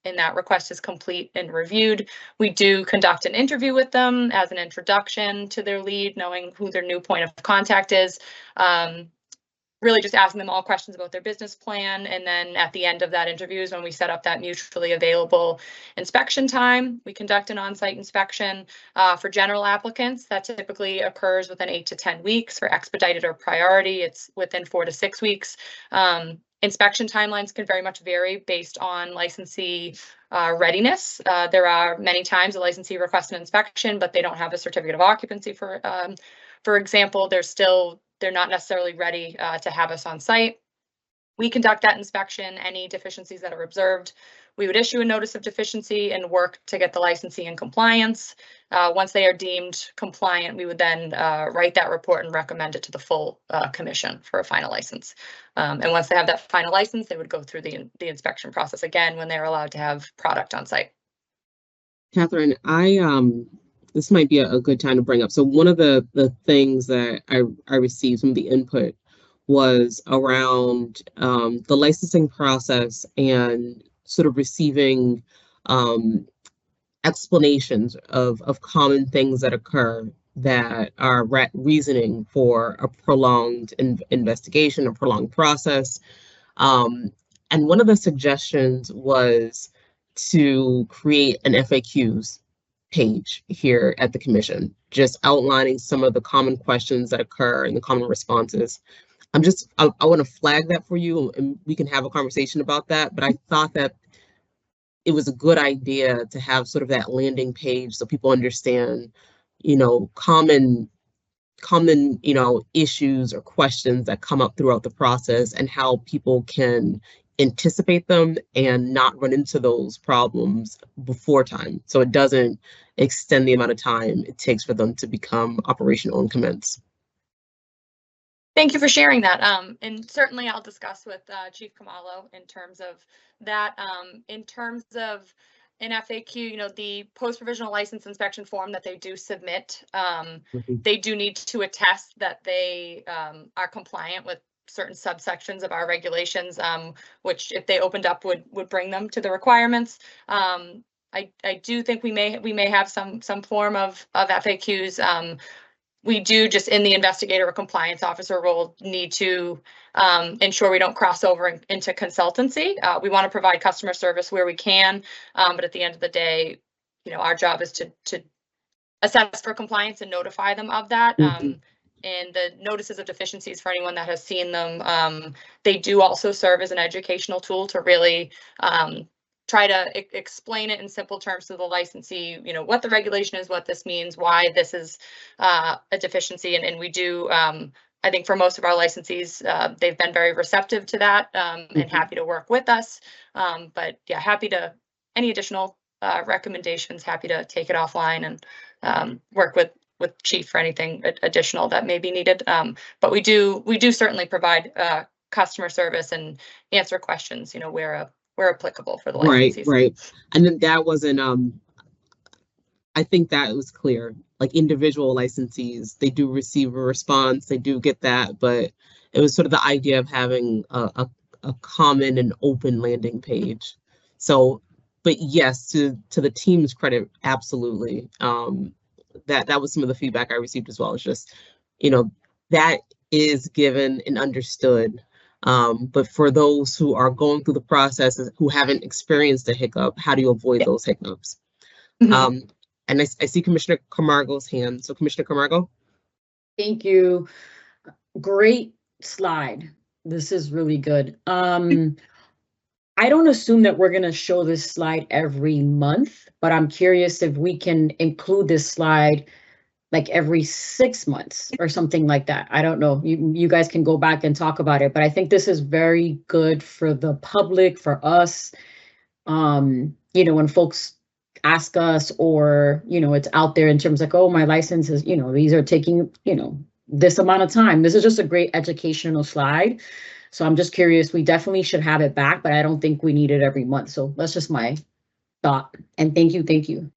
and that request is complete and reviewed, we do conduct an interview with them as an introduction to their lead, knowing who their new point of contact is. Really just asking them all questions about their business plan. And then at the end of that interview is when we set up that mutually available inspection time. We conduct an on-site inspection for general applicants. That typically occurs within 8 to 10 weeks. For expedited or priority, it's within 4 to 6 weeks. Inspection timelines can very much vary based on licensee readiness. There are many times a licensee requests an inspection, but they don't have a certificate of occupancy. For example, they're not necessarily ready to have us on site. We conduct that inspection. Any deficiencies that are observed, we would issue a notice of deficiency and work to get the licensee in compliance. Once they are deemed compliant, we would then write that report and recommend it to the full commission for a final license. And once they have that final license, they would go through the inspection process again when they're allowed to have product on site. Catherine, this might be a good time to bring up. So one of the things that I received from the input was around the licensing process and sort of receiving explanations of common things that occur that are reasoning for a prolonged investigation, a prolonged process. And one of the suggestions was to create an FAQs page here at the commission, just outlining some of the common questions that occur and the common responses. I want to flag that for you, and we can have a conversation about that. But I thought that it was a good idea to have sort of that landing page so people understand, common issues or questions that come up throughout the process and how people can anticipate them and not run into those problems before time, so it doesn't extend the amount of time it takes for them to become operational and commence. Thank you for sharing that. And certainly I'll discuss with Chief Kamalo in terms of that. In terms of an FAQ, the post-provisional license inspection form that they do submit, they do need to attest that they are compliant with certain subsections of our regulations, which if they opened up would bring them to the requirements. I do think we may have some form of FAQs. We do, just in the investigator or compliance officer role, need to ensure we don't cross over into consultancy. We want to provide customer service where we can, but at the end of the day, our job is to assess for compliance and notify them of that. And the notices of deficiencies, for anyone that has seen them, they do also serve as an educational tool to really try to explain it in simple terms to the licensee, what the regulation is, what this means, why this is a deficiency. And we do, I think for most of our licensees, they've been very receptive to that and happy to work with us. But yeah, happy to, any additional recommendations, happy to take it offline and work with Chief for anything additional that may be needed. But we do certainly provide customer service and answer questions, where applicable for the licensees. Right. And then that wasn't, I think that was clear. Like individual licensees, they do receive a response, they do get that, but it was sort of the idea of having a common and open landing page. So, but yes, to the team's credit, absolutely. That was some of the feedback I received as well. It's just, that is given and understood. But for those who are going through the process, who haven't experienced a hiccup, how do you avoid those hiccups? And I see Commissioner Camargo's hand. So Commissioner Camargo. Thank you. Great slide. This is really good. I don't assume that we're going to show this slide every month, but I'm curious if we can include this slide like every 6 months or something like that. I don't know. You guys can go back and talk about it, but I think this is very good for the public, for us. When folks ask us, or it's out there in terms like, oh, my license is, these are taking, this amount of time. This is just a great educational slide. So I'm just curious, we definitely should have it back, but I don't think we need it every month. So that's just my thought. And thank you.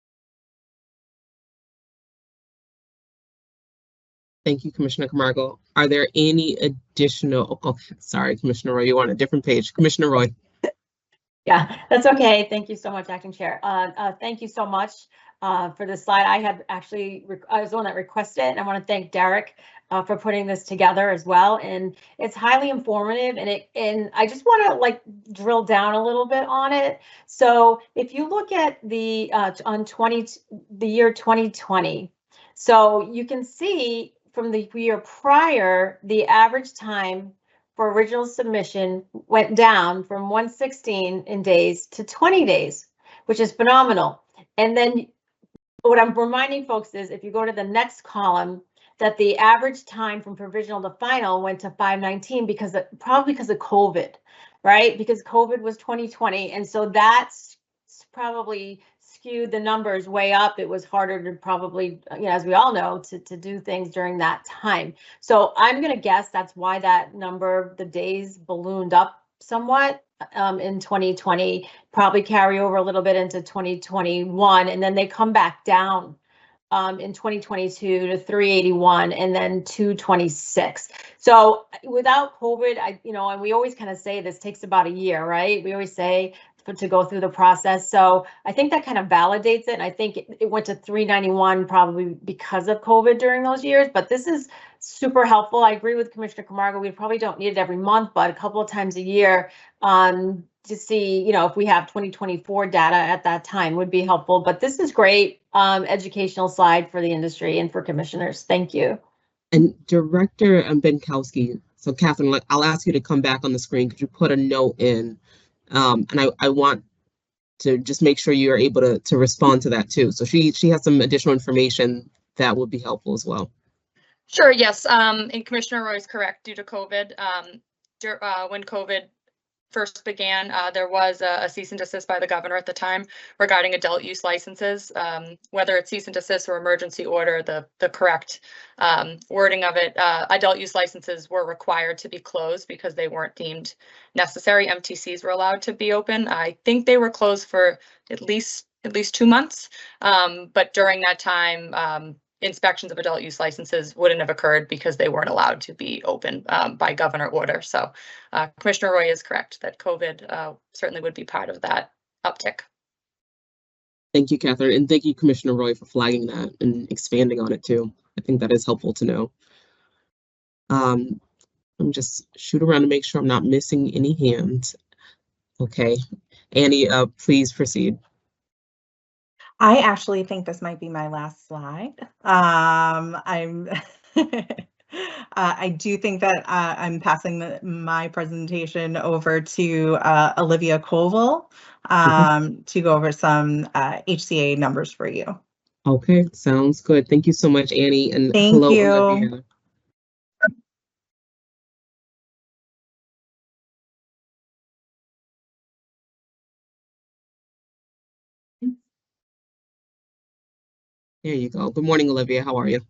Thank you, Commissioner Camargo. Are there any additional, oh, sorry, Commissioner Roy, you on a different page. Commissioner Roy. Yeah, that's okay. Thank you so much, Acting Chair. Thank you so much for this slide. I had actually, I was the one that requested it, and I want to thank Derek for putting this together as well. And it's highly informative, and I just want to like drill down a little bit on it. So if you look at the year 2020, so you can see from the year prior, the average time for original submission went down from 116 in days to 20 days, which is phenomenal. And then what I'm reminding folks is if you go to the next column, that the average time from provisional to final went to 519 probably because of COVID, right? Because COVID was 2020. And so that's probably skewed the numbers way up. It was harder to probably, as we all know, to do things during that time. So I'm going to guess that's why that number, the days ballooned up somewhat in 2020, probably carry over a little bit into 2021, and then they come back down in 2022 to 381 and then 226. So without COVID, and we always kind of say this takes about a year, right? We always say to go through the process. So I think that kind of validates it. And I think it went to 391 probably because of COVID during those years, but this is super helpful. I agree with Commissioner Camargo. We probably don't need it every month, but a couple of times a year to see, if we have 2024 data at that time would be helpful. But this is great educational slide for the industry and for commissioners. Thank you. And Director Benkowski, so Catherine, I'll ask you to come back on the screen. Could you put a note in? And I want to just make sure you're able to respond to that too. So she has some additional information that would be helpful as well. Sure, yes. And Commissioner Roy is correct. Due to COVID, when COVID first began, there was a cease and desist by the governor at the time regarding adult use licenses. Whether it's cease and desist or emergency order, the correct wording of it, adult use licenses were required to be closed because they weren't deemed necessary. MTCs were allowed to be open. I think they were closed for at least 2 months, but during that time, inspections of adult use licenses wouldn't have occurred because they weren't allowed to be open by governor order. So Commissioner Roy is correct that COVID certainly would be part of that uptick. Thank you, Catherine. And thank you, Commissioner Roy, for flagging that and expanding on it too. I think that is helpful to know. I'm just shoot around to make sure I'm not missing any hands. Okay, Annie, please proceed. I actually think this might be my last slide. I do think that I'm passing my presentation over to Olivia Koval to go over some HCA numbers for you. Okay, sounds good. Thank you so much, Annie. And thank hello, you. Olivia. There you go. Good morning, Olivia. How are you?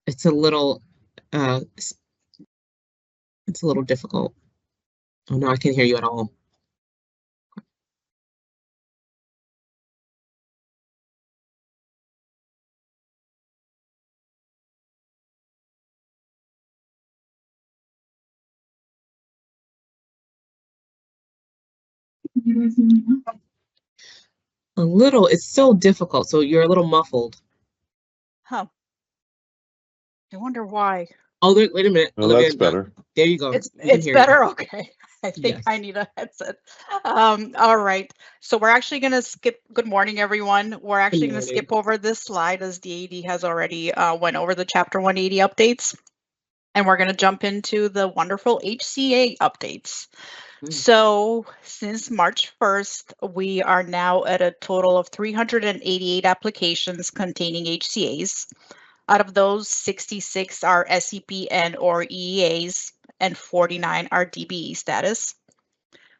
It's a little difficult. Oh no, I can't hear you at all. A little, it's so difficult. So you're a little muffled. Huh. I wonder why. Oh, wait a minute. Well, Olivia, that's better. There you go. It's better. You. Okay. I think Yes. I need a headset. All right. So we're actually going to skip. Good morning, everyone. We're actually going to skip over this slide as the AD has already went over the Chapter 180 updates. And we're going to jump into the wonderful HCA updates. So since March 1st, we are now at a total of 388 applications containing HCAs. Out of those, 66 are SCP and or EEAs, and 49 are DBE status.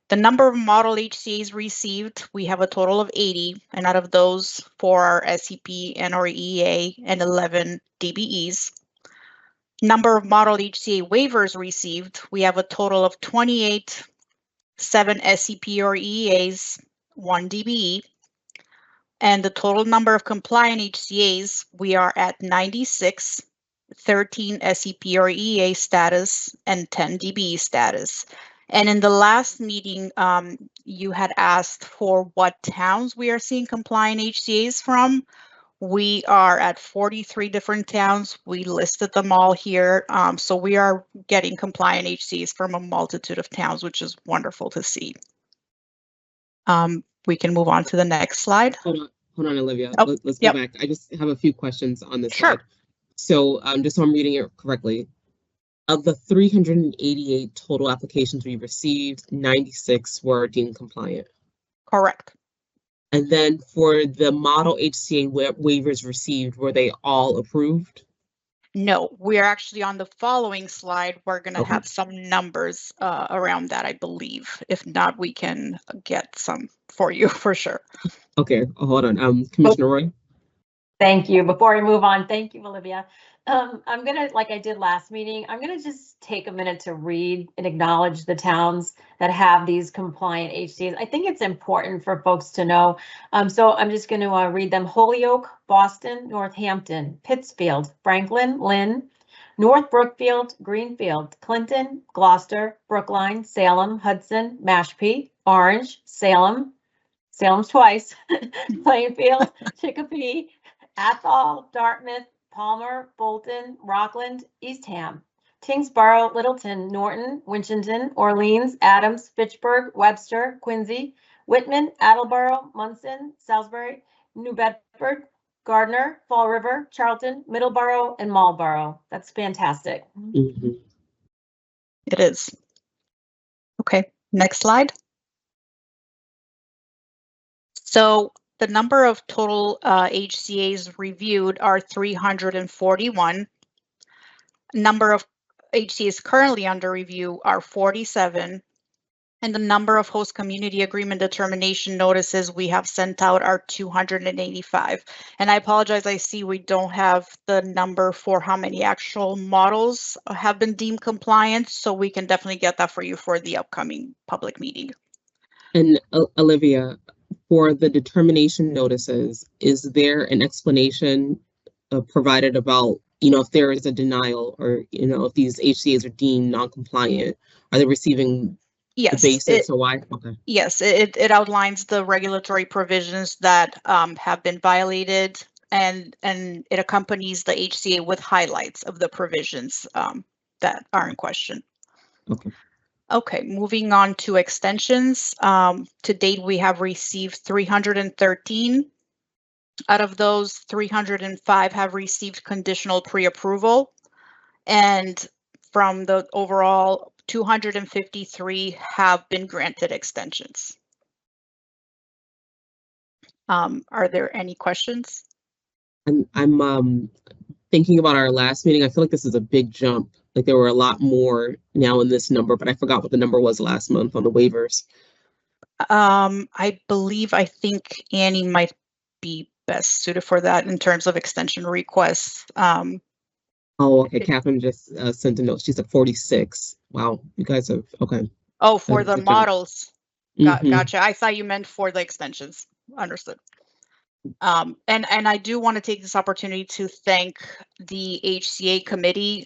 The number of model HCAs received, we have a total of 80, and out of those, 4 are SCP and or EEA, and 11 DBEs. Number of model HCA waivers received, we have a total of 28 7 SCP or EEAs, 1 DBE. And the total number of compliant HCAs, we are at 96, 13 SCP or EEA status, and 10 DBE status. And in the last meeting, you had asked for what towns we are seeing compliant HCAs from. We are at 43 different towns. We listed them all here. So we are getting compliant HCAs from a multitude of towns, which is wonderful to see. We can move on to the next slide. Hold on, Olivia. Oh, Let's go back. I just have a few questions on this Sure. slide. So just so I'm reading it correctly, of the 388 total applications we received, 96 were deemed compliant. Correct. And then for the model HCA waivers received, were they all approved? No, we are actually on the following slide. We're going to Okay. have some numbers around that, I believe. If not, we can get some for you for sure. Okay, hold on. Commissioner Roy? Thank you. Before we move on, thank you, Olivia. I'm gonna, like I did last meeting, I'm gonna just take a minute to read and acknowledge the towns that have these compliant HCAs. I think it's important for folks to know. So I'm just gonna read them. Holyoke, Boston, Northampton, Pittsfield, Franklin, Lynn, North Brookfield, Greenfield, Clinton, Gloucester, Brookline, Salem, Hudson, Mashpee, Orange, Salem's twice, Plainfield, Chicopee, Athol, Dartmouth, Palmer, Bolton, Rockland, Eastham, Tingsboro, Littleton, Norton, Winchendon, Orleans, Adams, Fitchburg, Webster, Quincy, Whitman, Attleboro, Munson, Salisbury, New Bedford, Gardner, Fall River, Charlton, Middleborough, and Marlborough. That's fantastic. Mm-hmm. It is. Okay, next slide. So the number of total HCAs reviewed are 341. Number of HCAs currently under review are 47. And the number of host community agreement determination notices we have sent out are 285. And I apologize, I see we don't have the number for how many actual models have been deemed compliant, so we can definitely get that for you for the upcoming public meeting. And Olivia, for the determination notices, is there an explanation provided about, if there is a denial or, if these HCAs are deemed non-compliant, are they receiving the basis or why? Okay. Yes, it outlines the regulatory provisions that have been violated, and it accompanies the HCA with highlights of the provisions that are in question. Okay. Okay, moving on to extensions. To date, we have received 313. Out of those, 305 have received conditional pre-approval. And from the overall, 253 have been granted extensions. Are there any questions? I'm thinking about our last meeting. I feel like this is a big jump. Like there were a lot more now in this number, but I forgot what the number was last month on the waivers. I think Annie might be best suited for that in terms of extension requests. Oh, okay. Catherine just sent a note. She's at 46. Wow, you guys have, okay. Oh, for the models. Mm-hmm. Gotcha. I thought you meant for the extensions. Understood. And I do want to take this opportunity to thank the HCA committee.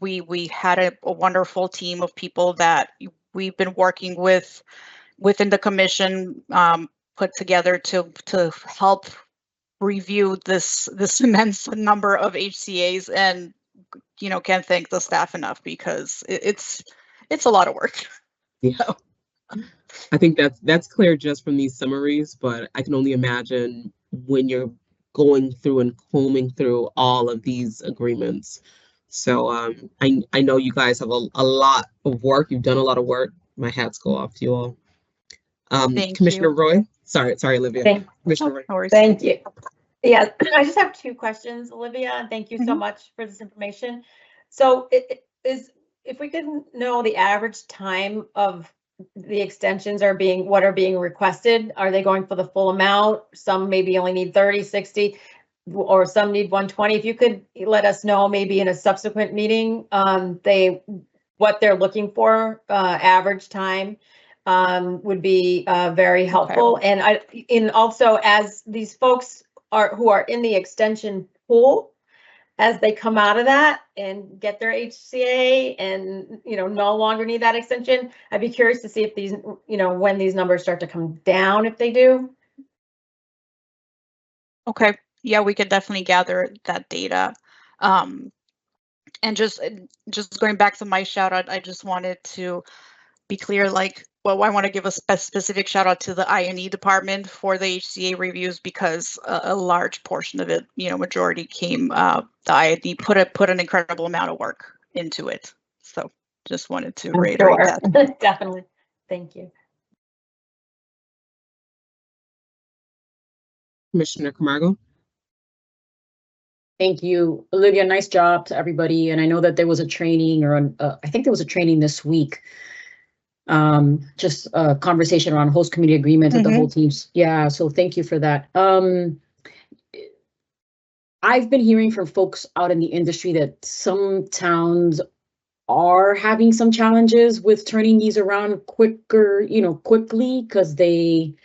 We had a wonderful team of people that we've been working with within the commission, put together to help review this immense number of HCAs, and can't thank the staff enough because it's a lot of work. Yeah. So. I think that's clear just from these summaries, but I can only imagine when you're going through and combing through all of these agreements. So I know you guys have a lot of work. You've done a lot of work. My hats go off to you all. Commissioner Roy. Sorry, Olivia. Commissioner Roy. Thank you. Yeah, I just have two questions, Olivia, and thank you so much for this information. So if we could know the average time of the extensions are being requested, are they going for the full amount? Some maybe only need 30, 60, or some need 120. If you could let us know maybe in a subsequent meeting, what they're looking for, average time. would be very helpful. And also as these folks who are in the extension pool, as they come out of that and get their HCA and, no longer need that extension, I'd be curious to see if these, when these numbers start to come down, if they do. Okay. Yeah, we could definitely gather that data. And just going back to my shout out, I just wanted to be clear, I want to give a specific shout out to the I&E department for the HCA reviews, because a large portion of it, majority came, the I&E put an incredible amount of work into it. So just wanted to reiterate that. Definitely. Thank you. Commissioner Camargo. Thank you, Olivia. Nice job to everybody. And I know that there was a training, or I think there was a training this week. Just a conversation around host community agreement with the whole teams. Yeah, so thank you for that. I've been hearing from folks out in the industry that some towns are having some challenges with turning these around quickly, because they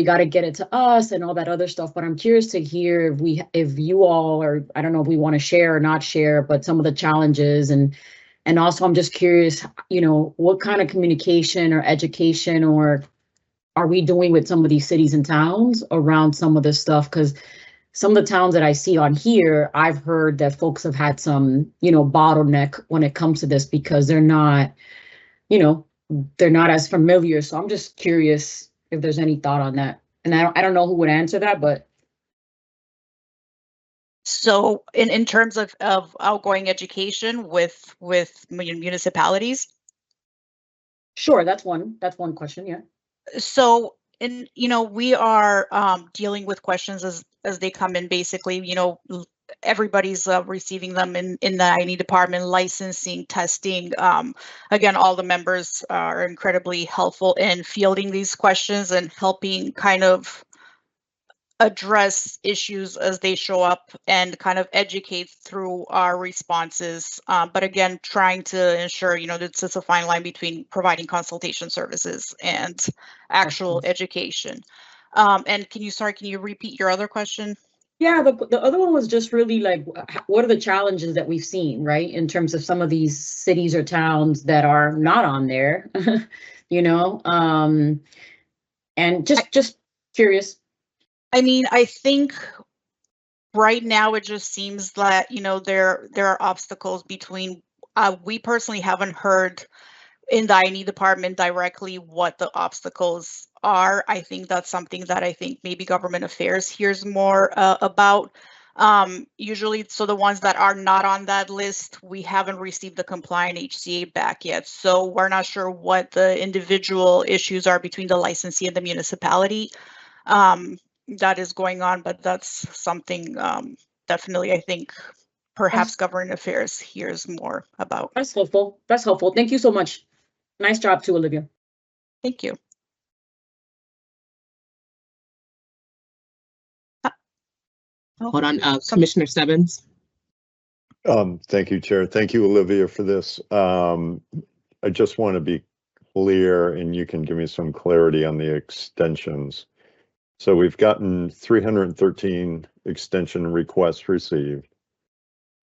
got to get it to us and all that other stuff. But I'm curious to hear if you all, or I don't know if we want to share or not share, but some of the challenges. And also I'm just curious, what kind of communication or education or are we doing with some of these cities and towns around some of this stuff? Because some of the towns that I see on here, I've heard that folks have had some, bottleneck when it comes to this, because they're not as familiar. So I'm just curious if there's any thought on that. And I don't know who would answer that, but. So in terms of outgoing education with municipalities? Sure, that's one question, yeah. So, we are dealing with questions as they come in. Basically, everybody's receiving them in the I&E department, licensing, testing. Again, all the members are incredibly helpful in fielding these questions and helping kind of address issues as they show up and kind of educate through our responses. But again, trying to ensure, that it's a fine line between providing consultation services and actual education. And can you repeat your other question? Yeah, the other one was just really like, what are the challenges that we've seen, right? In terms of some of these cities or towns that are not on there, and just curious. I mean, I think right now it just seems that, there are obstacles between, we personally haven't heard in the I&E department directly what the obstacles are. I think that's something that I think maybe government affairs hears more about. Usually, so the ones that are not on that list, we haven't received the compliant HCA back yet. So we're not sure what the individual issues are between the licensee and the municipality. That is going on, but that's something definitely I think perhaps government affairs hears more about. That's helpful. Thank you so much. Nice job too, Olivia. Thank you. Hold on, Commissioner Stebbins. Thank you, Chair. Thank you, Olivia, for this. I just want to be clear, and you can give me some clarity on the extensions. So we've gotten 313 extension requests received.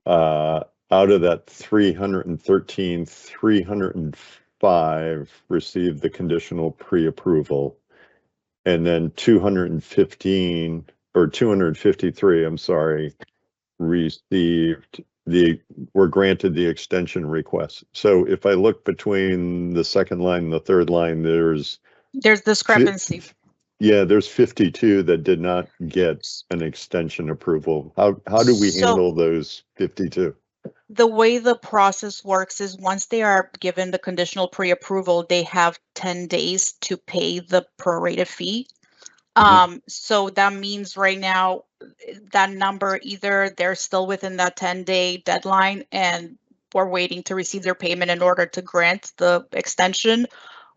Out of that 313, 305 received the conditional pre-approval, and then 253, I'm sorry, were granted the extension request. So if I look between the second line and the third line, there's discrepancy. Yeah, there's 52 that did not get an extension approval. How do we handle those 52? The way the process works is once they are given the conditional pre-approval, they have 10 days to pay the prorated fee. So that means right now that number, either they're still within that 10-day deadline and we're waiting to receive their payment in order to grant the extension,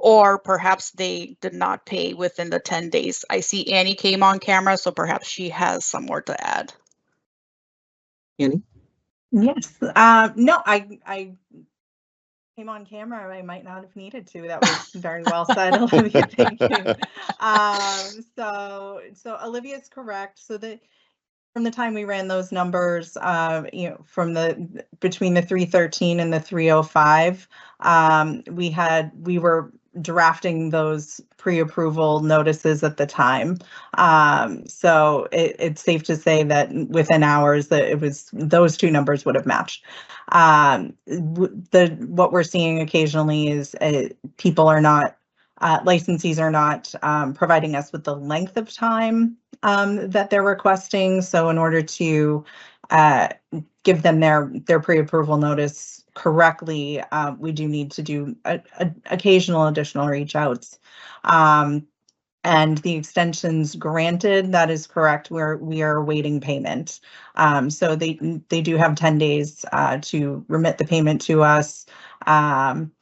or perhaps they did not pay within the 10 days. I see Annie came on camera, so perhaps she has some more to add. Annie? Yes. No, I came on camera, I might not have needed to. That was very well said, Olivia. Thank you. So Olivia's correct. So that from the time we ran those numbers, from between the 313 and the 305, we were drafting those pre-approval notices at the time. So it's safe to say that within hours that those two numbers would have matched. What we're seeing occasionally is people are not, licensees are not providing us with the length of time that they're requesting. So in order to give them their pre-approval notice correctly, we do need to do occasional additional reach outs. And the extensions granted, that is correct. We are awaiting payment. So they do have 10 days to remit the payment to us. And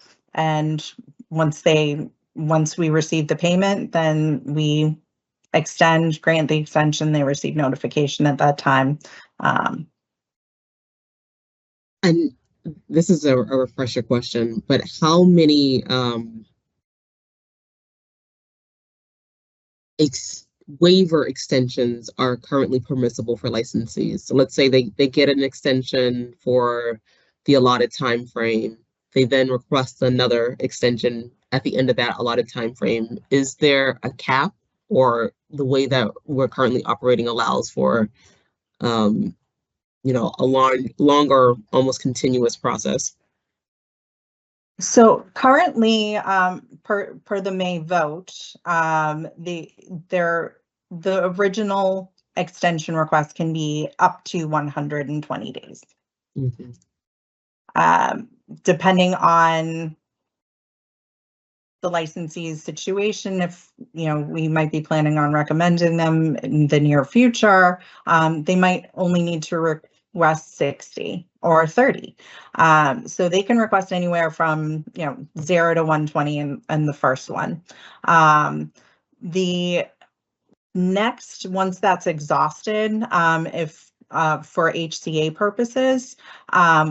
once we receive the payment, then we grant the extension. They receive notification at that time. And this is a refresher question, but how many waiver extensions are currently permissible for licensees? So let's say they get an extension for the allotted time frame. They then request another extension at the end of that allotted time frame. Is there a cap, or the way that we're currently operating allows for a longer, almost continuous process? So currently, per the May vote, the original extension request can be up to 120 days. Mm-hmm. Depending on the licensee's situation, if we might be planning on recommending them in the near future, they might only need to request 60 or 30. So they can request anywhere from 0 to 120 in the first one. The next, once that's exhausted, if for HCA purposes,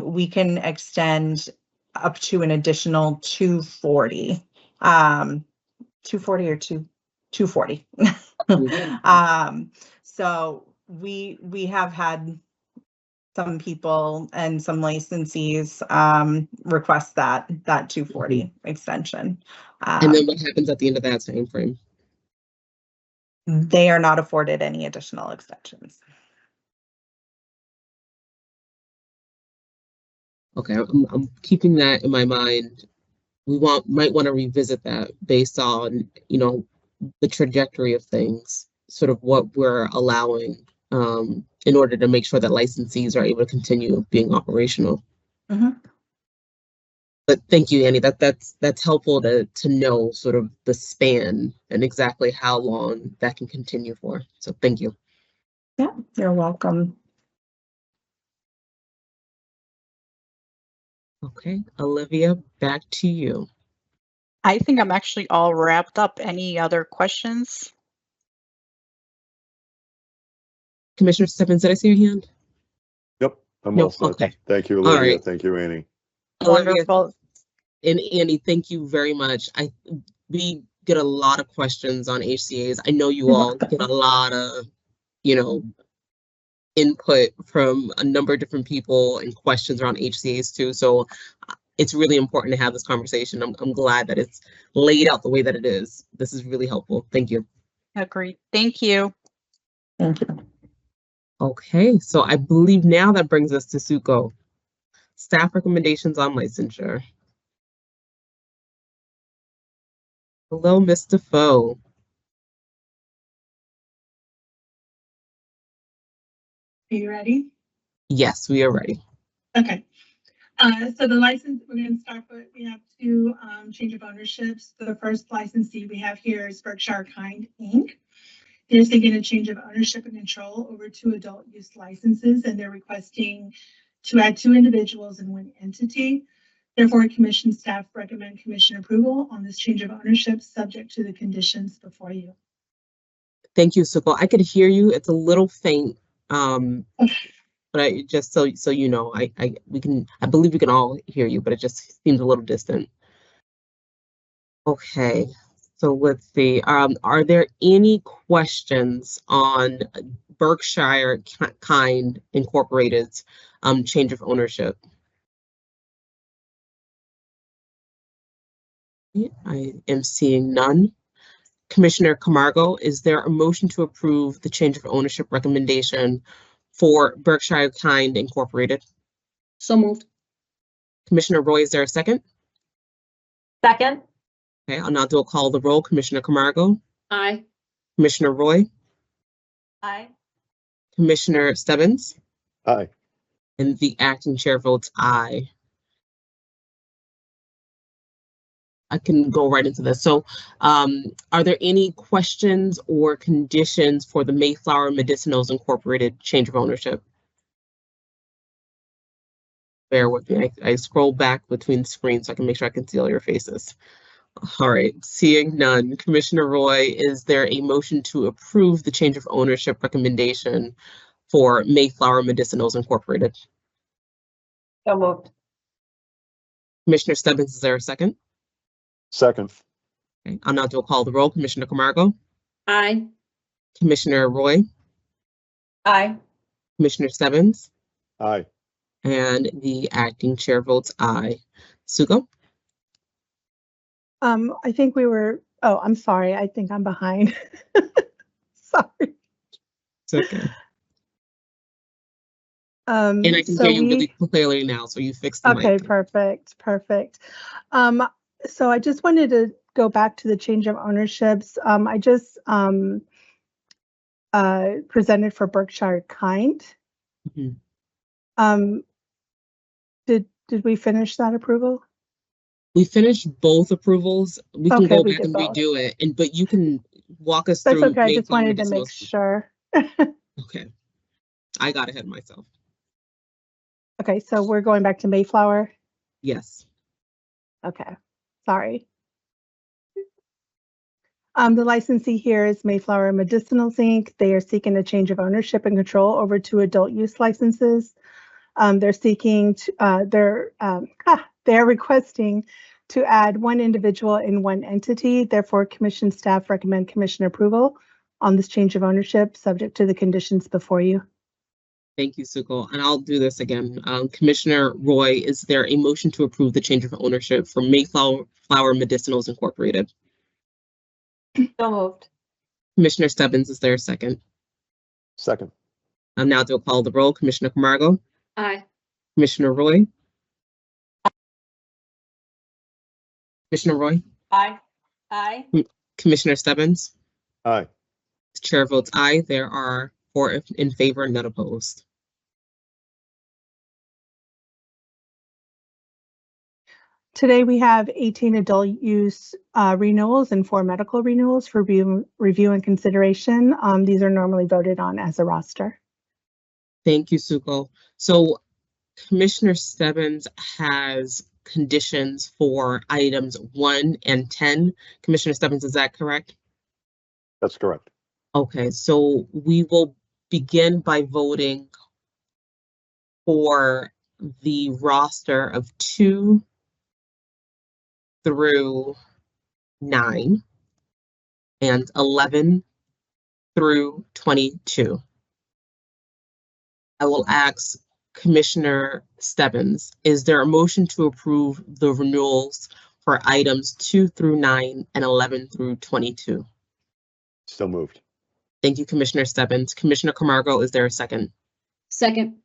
we can extend up to an additional 240. 240 or 240. So we have had some people and some licensees request that 240 extension. And then what happens at the end of that time frame? They are not afforded any additional extensions. Okay, I'm keeping that in my mind. We might want to revisit that based on the trajectory of things, sort of what we're allowing in order to make sure that licensees are able to continue being operational. Mm-hmm. But thank you, Annie. That's helpful to know sort of the span and exactly how long that can continue for. So thank you. Yeah, you're welcome. Okay, Olivia, back to you. I think I'm actually all wrapped up. Any other questions? Commissioner Stephens, did I see your hand? Yep, I'm all set. Okay. Thank you, Olivia. Right. Thank you, Annie. Wonderful. And Annie, thank you very much. We get a lot of questions on HCAs. I know you all get a lot of, input from a number of different people and questions around HCAs too. So it's really important to have this conversation. I'm glad that it's laid out the way that it is. This is really helpful. Thank you. Agreed. Thank you. Thank you. Okay, so I believe now that brings us to Suko. Staff recommendations on licensure. Hello, Ms. Defoe. Are you ready? Yes, we are ready. Okay. So the license, we're going to start with, we have two change of ownerships. The first licensee we have here is Berkshire Kind, Inc. They're seeking a change of ownership and control over 2 adult use licenses, and they're requesting to add 2 individuals in 1 entity. Therefore, commission staff recommend commission approval on this change of ownership subject to the conditions before you. Thank you, Suko. I could hear you. It's a little faint. but I just so you know, I believe we can all hear you, but it just seems a little distant. Okay, so let's see. Are there any questions on Berkshire Kind Incorporated's change of ownership? I am seeing none. Commissioner Camargo, is there a motion to approve the change of ownership recommendation for Berkshire Kind Incorporated? So moved. Commissioner Roy, is there a second? Second. Okay, I'll now do a call the roll. Commissioner Camargo? Aye. Commissioner Roy? Aye. Commissioner Stebbins? Aye. And the acting chair votes aye. I can go right into this. So are there any questions or conditions for the Mayflower Medicinals Incorporated change of ownership? Bear with me. I scroll back between screens so I can make sure I can see all your faces. All right, seeing none. Commissioner Roy, is there a motion to approve the change of ownership recommendation for Mayflower Medicinals Incorporated? So moved. Commissioner Stebbins, is there a second? Second. Okay, I'll now do a call the roll. Commissioner Camargo? Aye. Commissioner Roy? Aye. Commissioner Stebbins? Aye. And the acting chair votes aye. Sugo? I think we were, oh, I'm sorry. I think I'm behind. Sorry. It's okay. And I can hear you really clearly now, so you fixed the okay, mic. Perfect. So I just wanted to go back to the change of ownerships. I just presented for Berkshire Kind. Mm-hmm. Did we finish that approval? We finished both approvals. We can go back and both. redo it, but you can walk us That's through. okay. I just wanted to make sure. Okay, I got ahead of myself. Okay, so we're going back to Mayflower. Yes. Okay, sorry. The licensee here is Mayflower Medicinals Inc. They are seeking a change of ownership and control over 2 adult use licenses. They're seeking to, they're requesting to add 1 individual in 1 entity. Therefore, commission staff recommend commission approval on this change of ownership, subject to the conditions before you. Thank you, Suko. And I'll do this again. Commissioner Roy, is there a motion to approve the change of ownership for Mayflower Medicinals Incorporated? So moved. Commissioner Stebbins, is there a second? Second. I'll now do a call the roll. Commissioner Camargo? Aye. Commissioner Roy? Commissioner Roy? Aye. Aye. Commissioner Stebbins? Aye. Chair votes aye. There are 4 in favor, none opposed. Today we have 18 adult use renewals and 4 medical renewals for review and consideration. These are normally voted on as a roster. Thank you, Suko. So Commissioner Stebbins has conditions for items 1 and 10. Commissioner Stebbins, is that correct? That's correct. Okay, so we will begin by voting for the roster of 2 through 9 and 11 through 22. I will ask Commissioner Stebbins, is there a motion to approve the renewals for items 2 through 9 and 11 through 22? So moved. Thank you, Commissioner Stebbins. Commissioner Camargo, is there a second? Second.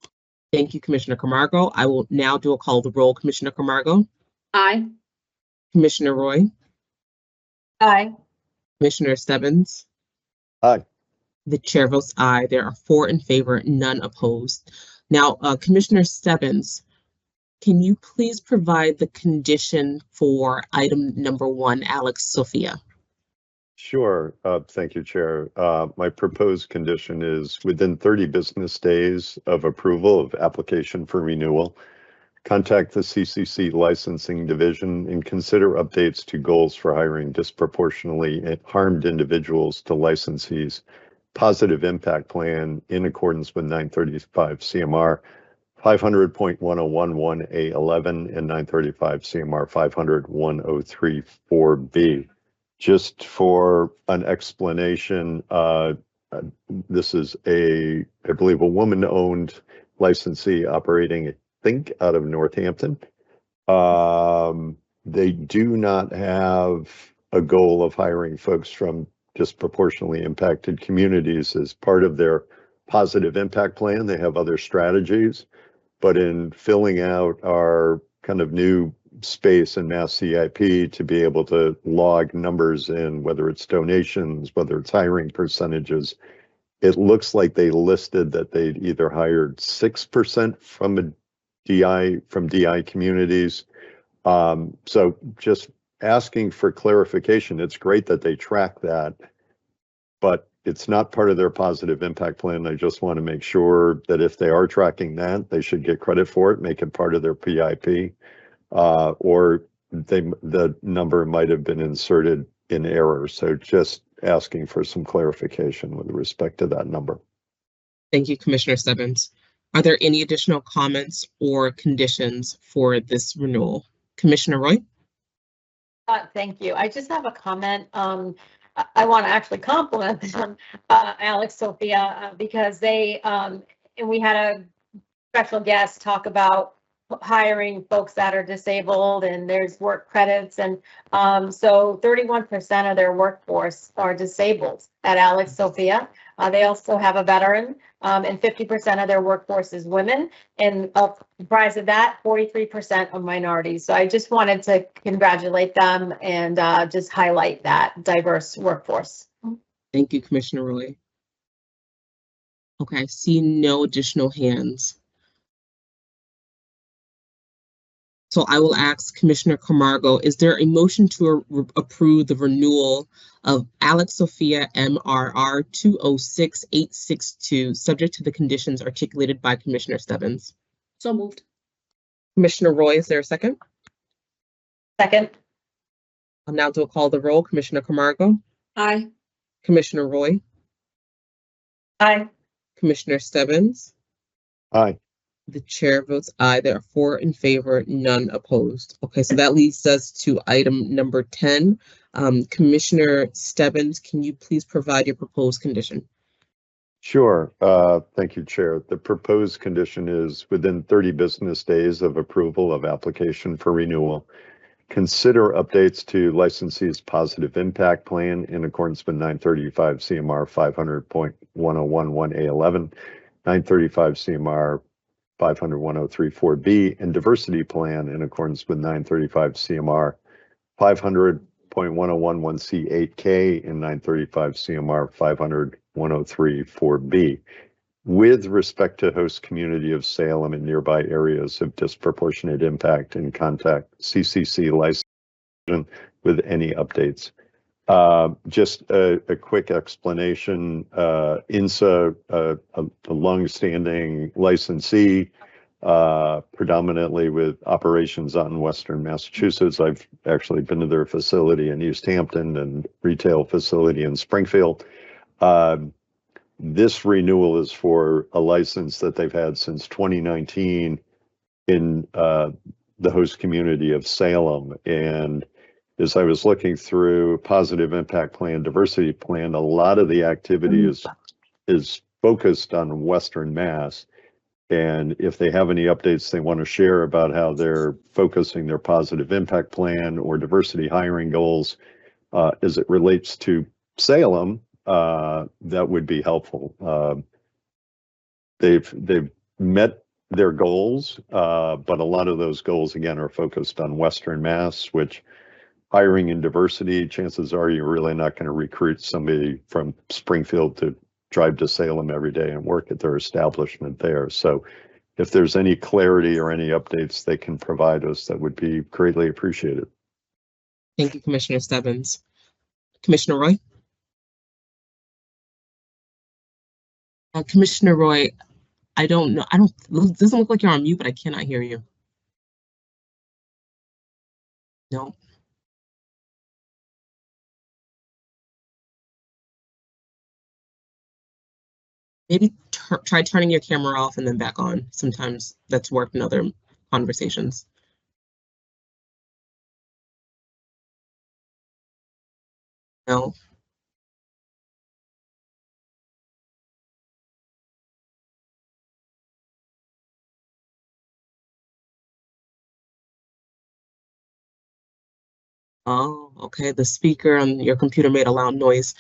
Thank you, Commissioner Camargo. I will now do a call the roll. Commissioner Camargo? Aye. Commissioner Roy? Aye. Commissioner Stebbins? Aye. The chair votes aye. There are 4 in favor, none opposed. Now, Commissioner Stebbins, can you please provide the condition for item number 1, Alex Sophia? Sure. Thank you, Chair. My proposed condition is within 30 business days of approval of application for renewal, contact the CCC licensing division and consider updates to goals for hiring disproportionately harmed individuals to licensees positive impact plan in accordance with 935 CMR 500.1011A11 and 935 CMR 500.1034B. Just for an explanation, this is I believe, a woman-owned licensee operating, I think, out of Northampton. They do not have a goal of hiring folks from disproportionately impacted communities as part of their positive impact plan. They have other strategies, but in filling out our kind of new space in Mass CIP to be able to log numbers in, whether it's donations, whether it's hiring percentages, it looks like they listed that they'd either hired 6% from DI communities. So just asking for clarification. It's great that they track that, but it's not part of their positive impact plan. I just want to make sure that if they are tracking that, they should get credit for it, make it part of their PIP, or the number might have been inserted in error. So just asking for some clarification with respect to that number. Thank you, Commissioner Stebbins. Are there any additional comments or conditions for this renewal? Commissioner Roy? Thank you. I just have a comment. I want to actually compliment them, Alex, Sophia, because they, and we had a special guest talk about hiring folks that are disabled, and there's work credits, and so 31% of their workforce are disabled at Alex, Sophia. They also have a veteran, and 50% of their workforce is women, and comprised of that, 43% of minorities. So I just wanted to congratulate them and just highlight that diverse workforce. Thank you, Commissioner Roy. Okay, I see no additional hands. So I will ask Commissioner Camargo, is there a motion to approve the renewal of Alex Sophia MRR 206862, subject to the conditions articulated by Commissioner Stebbins? So moved. Commissioner Roy, is there a second? Second. I'll now do a call the roll. Commissioner Camargo? Aye. Commissioner Roy? Aye. Commissioner Stebbins? Aye. The chair votes aye. There are 4 in favor, none opposed. Okay, so that leads us to item number 10. Commissioner Stebbins, can you please provide your proposed condition? Sure. Thank you, Chair. The proposed condition is within 30 business days of approval of application for renewal, consider updates to licensee's positive impact plan in accordance with 935 CMR 500.1011A11, 935 CMR 500.1034B, and diversity plan in accordance with 935 CMR 500.1011C8K and 935 CMR 500.1034B. With respect to host community of Salem and nearby areas of disproportionate impact, and contact CCC licensure with any updates. Just a quick explanation. INSA, a long-standing licensee, predominantly with operations out in Western Massachusetts. I've actually been to their facility in East Hampton and retail facility in Springfield. This renewal is for a license that they've had since 2019 in the host community of Salem. And as I was looking through positive impact plan, diversity plan, a lot of the activity is focused on Western Mass. And if they have any updates they want to share about how they're focusing their positive impact plan or diversity hiring goals as it relates to Salem, that would be helpful. They've met their goals, but a lot of those goals, again, are focused on Western Mass, which hiring and diversity, chances are you're really not going to recruit somebody from Springfield to drive to Salem every day and work at their establishment there. So if there's any clarity or any updates they can provide us, that would be greatly appreciated. Thank you, Commissioner Stebbins. Commissioner Roy? Commissioner Roy, I don't know. It doesn't look like you're on mute, but I cannot hear you. No. Maybe try turning your camera off and then back on. Sometimes that's worked in other conversations. No. Oh, okay. The speaker on your computer made a loud noise.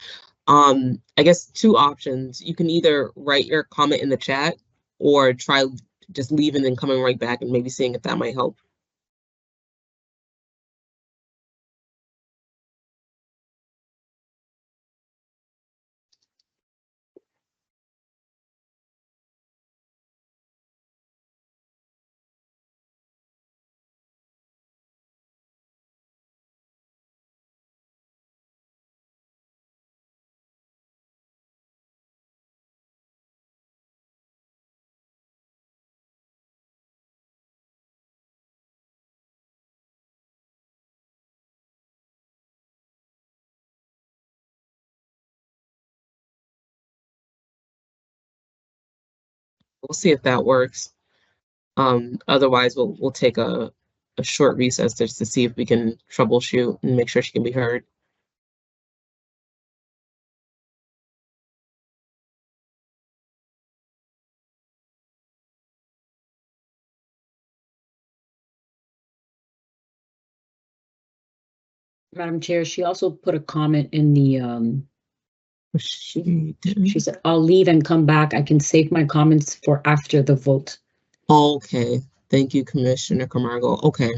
I guess two options. You can either write your comment in the chat or try just leaving and coming right back and maybe seeing if that might help. We'll see if that works. Otherwise, we'll take a short recess just to see if we can troubleshoot and make sure she can be heard. Madam Chair, she also put a comment in the, she said, I'll leave and come back. I can save my comments for after the vote. Okay, thank you, Commissioner Camargo. Okay.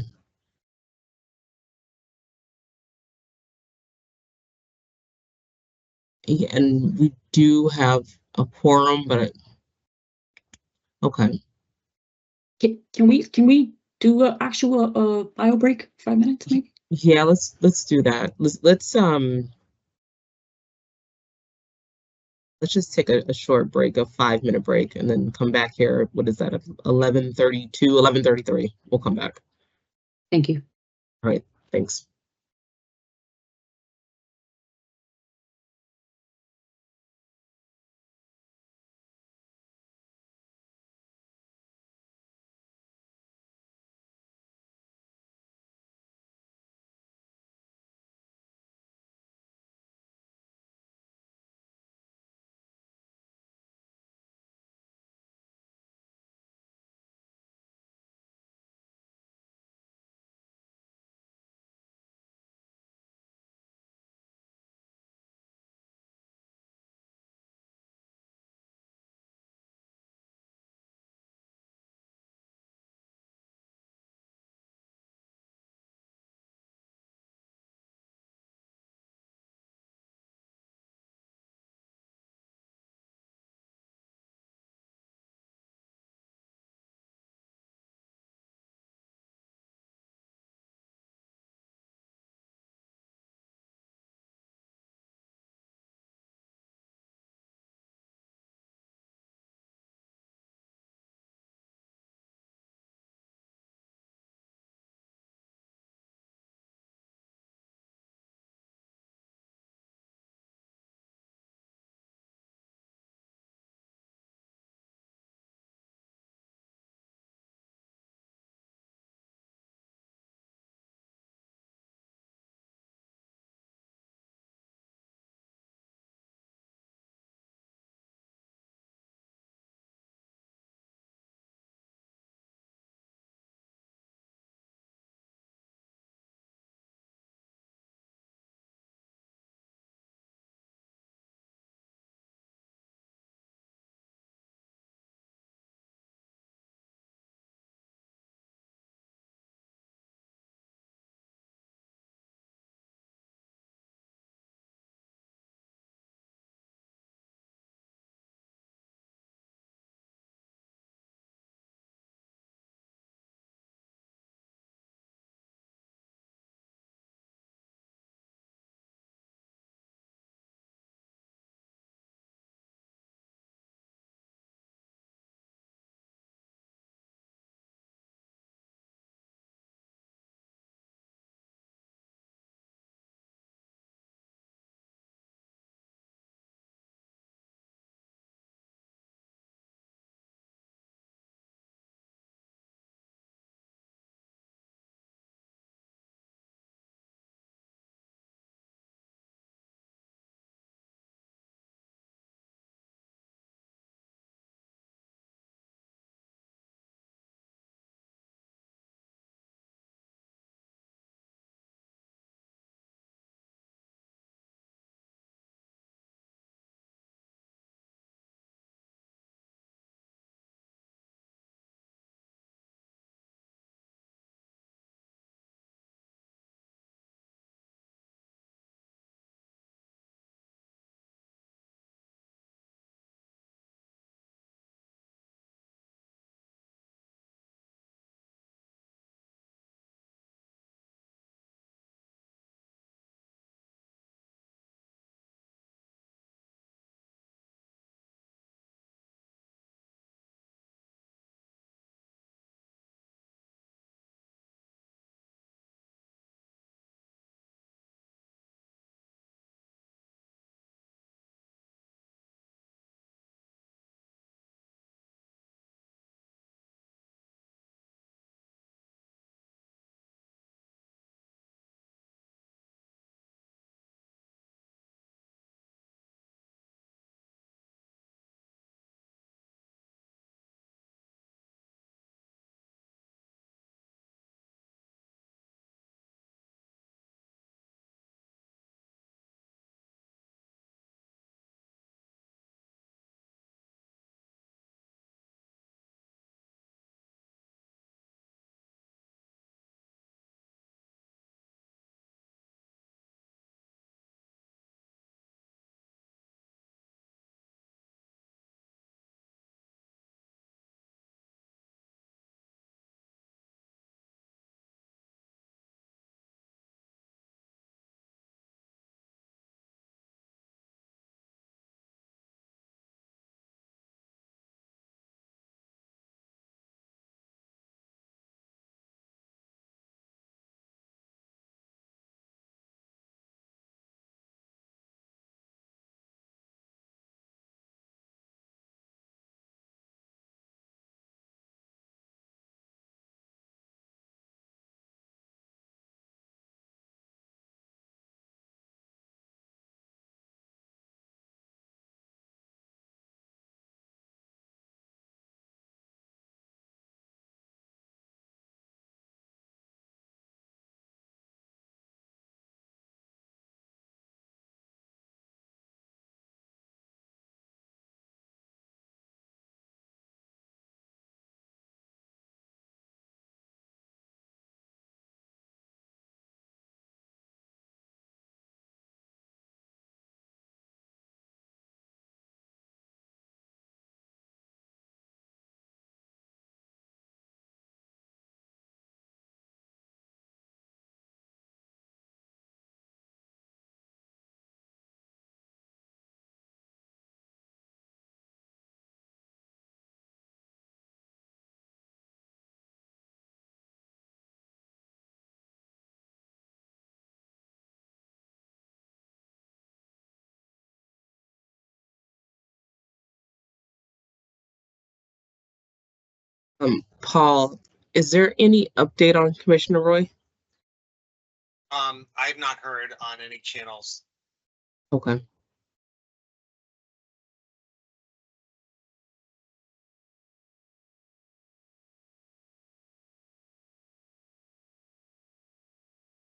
Yeah, and we do have a quorum, but okay. Can we do an actual bio break, 5 minutes maybe? Yeah, let's do that. Let's just take a short break, a 5-minute break, and then come back here. What is that? 11:32, 11:33. We'll come back. Thank you. All right, thanks. Paul, is there any update on Commissioner Roy? I've not heard on any channels. Okay.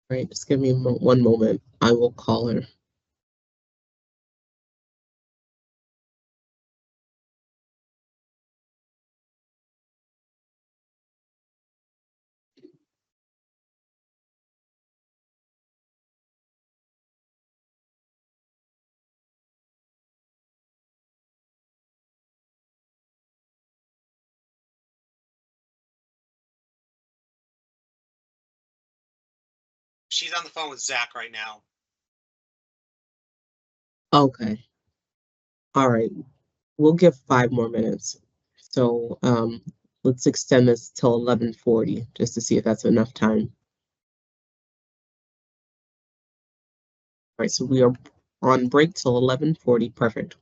All right, just give me one moment. I will call her. She's on the phone with Zach right now. Okay. All right. We'll give 5 more minutes. So let's extend this till 11:40 just to see if that's enough time. All right, so we are on break till 11:40. Perfect.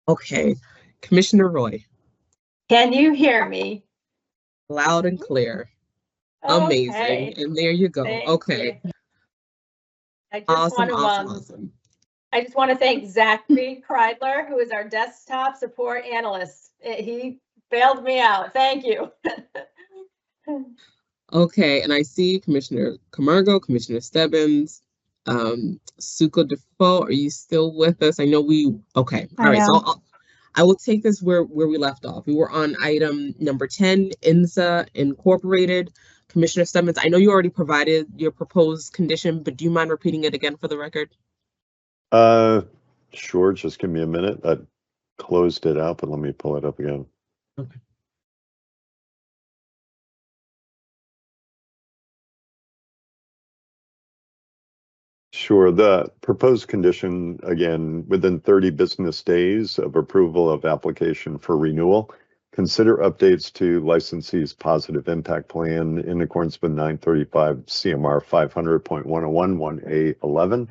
Okay, Commissioner Roy. Can you hear me? Loud and clear. Amazing. Okay. And there you go. Thank Okay. you. I just Awesome, want to awesome. I just want to thank Zachary Kreidler, who is our desktop support analyst. He bailed me out. Thank you. Okay, and I see Commissioner Camargo, Commissioner Stebbins, Suko Defoe, are you still with us? I know okay. All right, so I will take this where we left off. We were on item number 10, INSA Incorporated. Commissioner Stebbins, I know you already provided your proposed condition, but do you mind repeating it again for the record? Sure, just give me a minute. I closed it out, but let me pull it up again. Okay. Sure. The proposed condition, again, within 30 business days of approval of application for renewal, consider updates to licensee's positive impact plan in accordance with 935 CMR 500.101 1A11,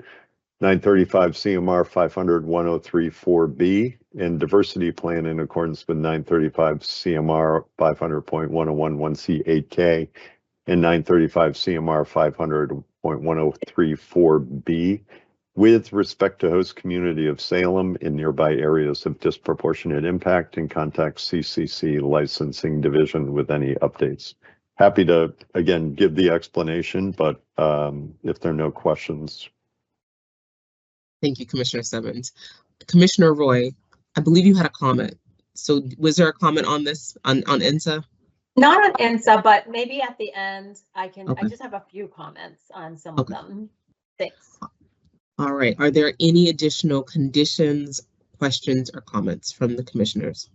935 CMR 500 1034B, and diversity plan in accordance with 935 CMR 500.101 1C8K and 935 CMR 500.1034B with respect to host community of Salem in nearby areas of disproportionate impact, and contact CCC Licensing Division with any updates. Happy to, again, give the explanation, but if there are no questions. Thank you, Commissioner Stebbins. Commissioner Roy, I believe you had a comment. So was there a comment on this, on INSA? Not on INSA, but maybe at the end, I Okay. just have a few comments on some of them. Thanks. All right. Are there any additional conditions, questions, or comments from the commissioners?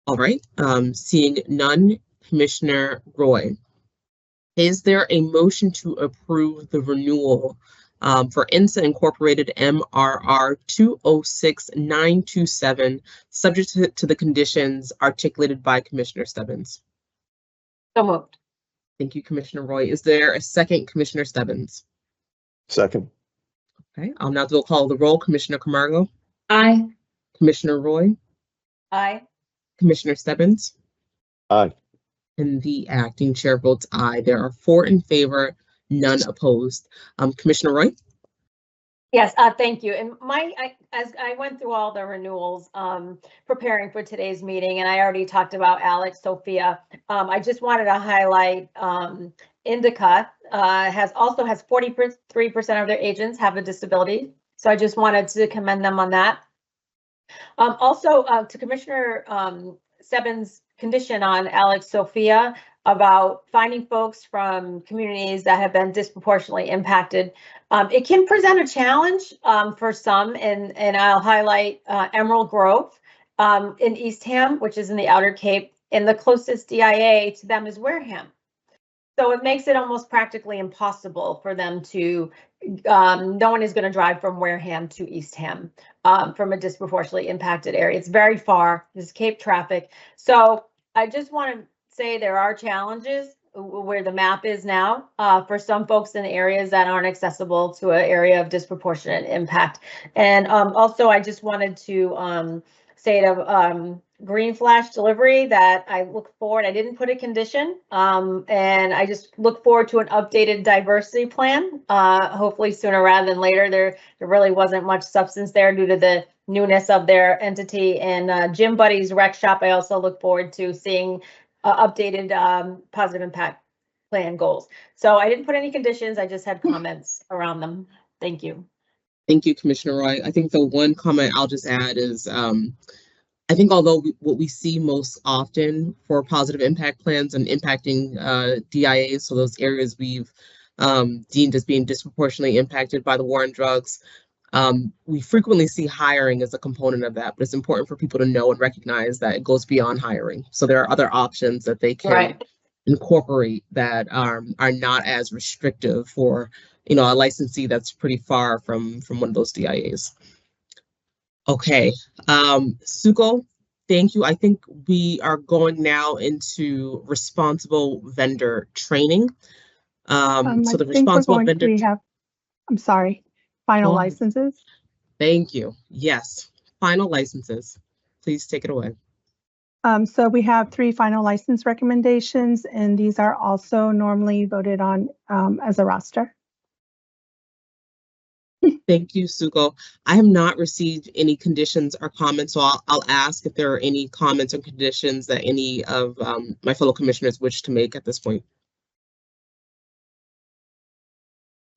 All right. Seeing none, Commissioner Roy, is there a motion to approve the renewal for INSA Incorporated MRR 206927, subject to the conditions articulated by Commissioner Stebbins? So moved. Thank you, Commissioner Roy. Is there a second, Commissioner Stebbins? Second. Okay, I'll now call the roll. Commissioner Camargo? Aye. Commissioner Roy? Aye. Commissioner Stebbins? Aye. And the acting chair votes aye. There are 4 in favor, none opposed. Commissioner Roy? Yes, thank you. And as I went through all the renewals, preparing for today's meeting, and I already talked about Alex, Sophia, I just wanted to highlight Indica has 43% of their agents have a disability. So I just wanted to commend them on that. Also, to Commissioner Stebbins' condition on Alex, Sophia, about finding folks from communities that have been disproportionately impacted. It can present a challenge for some, and I'll highlight Emerald Grove in Eastham, which is in the Outer Cape, and the closest DIA to them is Wareham. So it makes it almost practically impossible for them to, no one is going to drive from Wareham to Eastham from a disproportionately impacted area. It's very far, there's Cape traffic. So I just want to say there are challenges where the map is now for some folks in areas that aren't accessible to an area of disproportionate impact. And also I just wanted to say to Green Flash Delivery that I look forward, I didn't put a condition, and I just look forward to an updated diversity plan, hopefully sooner rather than later. There really wasn't much substance there due to the newness of their entity. And Jim Buddy's Rec Shop, I also look forward to seeing updated positive impact plan goals. So I didn't put any conditions, I just had comments around them. Thank you. Thank you, Commissioner Roy. I think the one comment I'll just add is I think although what we see most often for positive impact plans and impacting DIAs, so those areas we've deemed as being disproportionately impacted by the war on drugs, we frequently see hiring as a component of that, but it's important for people to know and recognize that it goes beyond hiring. So there are other options that they can incorporate that are not as restrictive for, you know, a licensee that's pretty far from one of those DIAs. Okay, Suko, thank you. I think we are going now into responsible vendor training. So the responsible vendor. We have, I'm sorry, final licenses. Thank you. Yes. Final licenses. Please take it away. So we have 3 final license recommendations, and these are also normally voted on as a roster. Thank you, Suko. I have not received any conditions or comments, so I'll ask if there are any comments or conditions that any of my fellow commissioners wish to make at this point.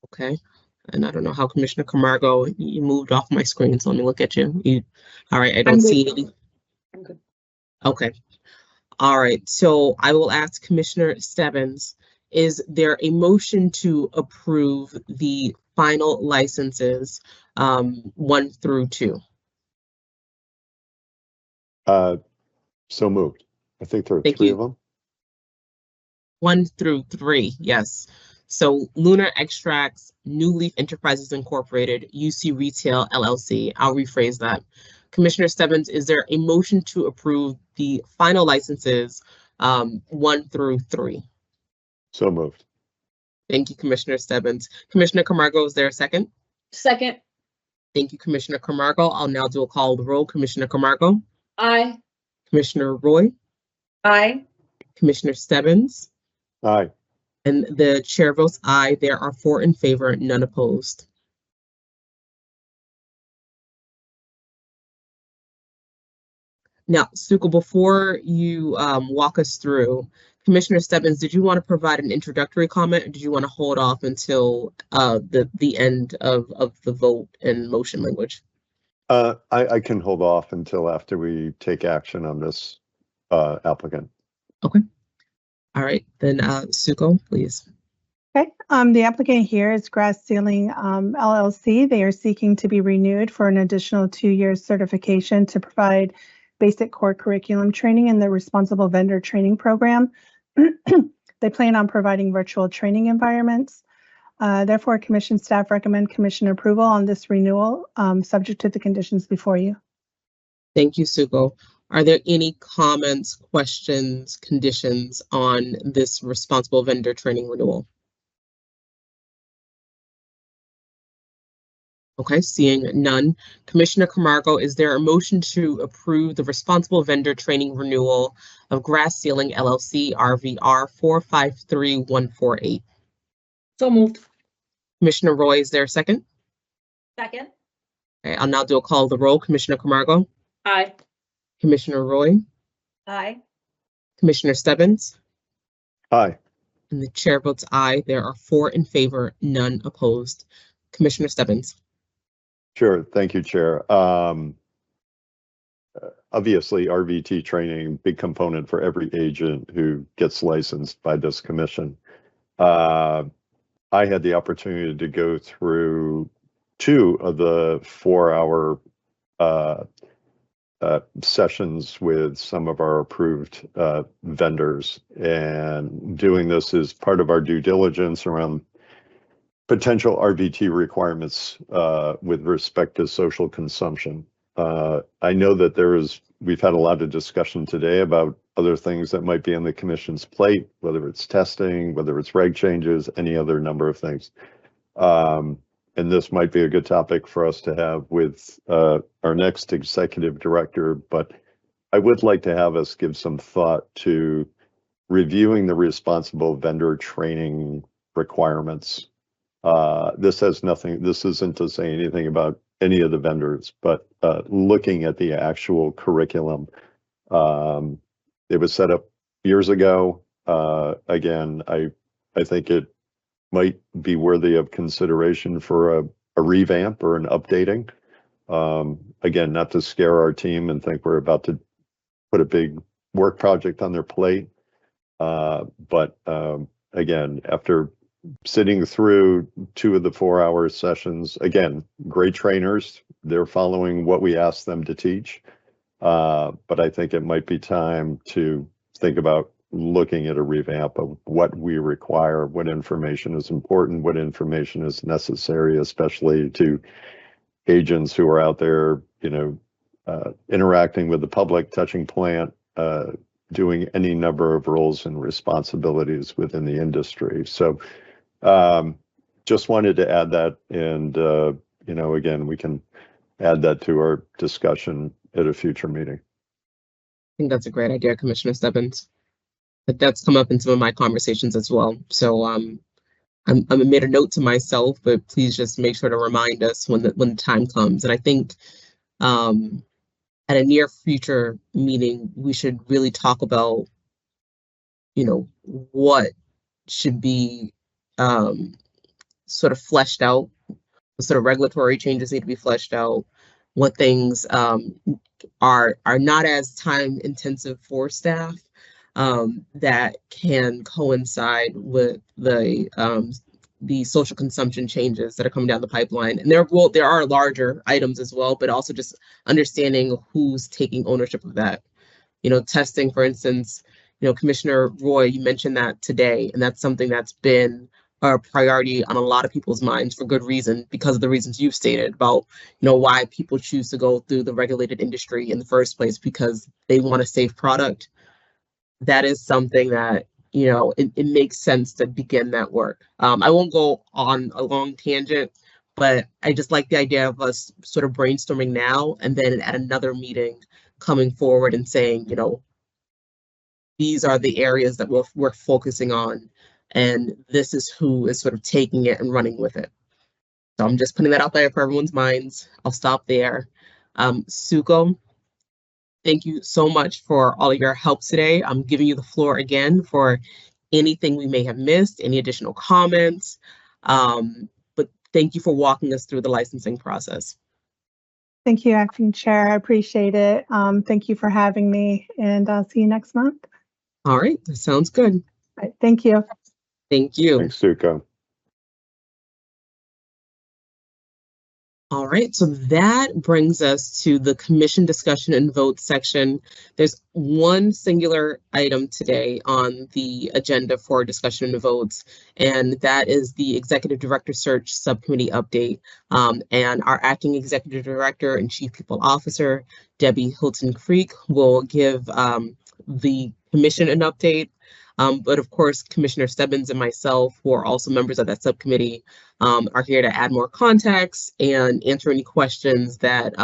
Okay. And I don't know how Commissioner Camargo, you moved off my screen, so let me look at you. All right, I don't see any. I'm good. Okay. All right, so I will ask Commissioner Stebbins, is there a motion to approve the final licenses 1 through 2? So moved. I think there are Thank 3 you. of them. 1 through 3, yes. So Lunar Extracts, New Leaf Enterprises Incorporated, UC Retail LLC. I'll rephrase that. Commissioner Stebbins, is there a motion to approve the final licenses 1 through 3? So moved. Thank you, Commissioner Stebbins. Commissioner Camargo, is there a second? Second. Thank you, Commissioner Camargo. I'll now do a call of the roll. Commissioner Camargo? Aye. Commissioner Roy? Aye. Commissioner Stebbins? Aye. And the chair votes aye. There are 4 in favor, none opposed. Now, Suko, before you walk us through, Commissioner Stebbins, did you want to provide an introductory comment, or did you want to hold off until the end of the vote and motion language? I can hold off until after we take action on this applicant. Okay. All right, then Suko, please. Okay, the applicant here is Grass Ceiling LLC. They are seeking to be renewed for an additional 2 years certification to provide basic core curriculum training in the responsible vendor training program. They plan on providing virtual training environments. Therefore, commission staff recommend commission approval on this renewal, subject to the conditions before you. Thank you, Suko. Are there any comments, questions, conditions on this responsible vendor training renewal? Okay, seeing none. Commissioner Camargo, is there a motion to approve the responsible vendor training renewal of Grass Ceiling LLC RVR 453148? So moved. Commissioner Roy, is there a second? Second. Okay, I'll now do a call of the roll. Commissioner Camargo? Aye. Commissioner Roy? Aye. Commissioner Stebbins? Aye. And the chair votes aye. There are 4 in favor, none opposed. Commissioner Stebbins. Sure. Thank you, Chair. Obviously, RVT training, big component for every agent who gets licensed by this commission. I had the opportunity to go through 2 of the 4-hour sessions with some of our approved vendors, and doing this is part of our due diligence around potential RVT requirements with respect to social consumption. I know that we've had a lot of discussion today about other things that might be on the commission's plate, whether it's testing, whether it's reg changes, any other number of things. And this might be a good topic for us to have with our next executive director, but I would like to have us give some thought to reviewing the responsible vendor training requirements. This isn't to say anything about any of the vendors, but looking at the actual curriculum. It was set up years ago. Again, I think it might be worthy of consideration for a revamp or an updating. Again, not to scare our team and think we're about to put a big work project on their plate. But again, after sitting through 2 of the 4-hour sessions, again, great trainers, they're following what we asked them to teach. But I think it might be time to think about looking at a revamp of what we require, what information is important, what information is necessary, especially to agents who are out there, interacting with the public, touching plant, doing any number of roles and responsibilities within the industry. So just wanted to add that, and again, we can add that to our discussion at a future meeting. I think that's a great idea, Commissioner Stebbins. But that's come up in some of my conversations as well. So I made a note to myself, but please just make sure to remind us when the time comes. And I think at a near future meeting, we should really talk about, you know, what should be sort of fleshed out. What sort of regulatory changes need to be fleshed out. What things are not as time intensive for staff that can coincide with the social consumption changes that are coming down the pipeline. And there are larger items as well, but also just understanding who's taking ownership of that. You know, testing, for instance, you know, Commissioner Roy, you mentioned that today, and that's something that's been a priority on a lot of people's minds for good reason, because of the reasons you've stated about, you know, why people choose to go through the regulated industry in the first place, because they want a safe product. That is something that, you know, it makes sense to begin that work. I won't go on a long tangent, but I just like the idea of us sort of brainstorming now and then at another meeting coming forward and saying, you know, these are the areas that we're focusing on, and this is who is sort of taking it and running with it. So I'm just putting that out there for everyone's minds. I'll stop there. Suko, thank you so much for all of your help today. I'm giving you the floor again for anything we may have missed, any additional comments. But thank you for walking us through the licensing process. Thank you, Acting Chair. I appreciate it. Thank you for having me, and I'll see you next month. All right, that sounds good. All right, thank you. Thank you. Thanks, Suko. All right, so that brings us to the commission discussion and vote section. There's one singular item today on the agenda for discussion and votes, and that is the Executive Director Search Subcommittee update. And our acting Executive Director and Chief People Officer, Debbie Hilton Creek, will give the commission an update. But of course, Commissioner Stebbins and myself, who are also members of that subcommittee, are here to add more context and answer any questions that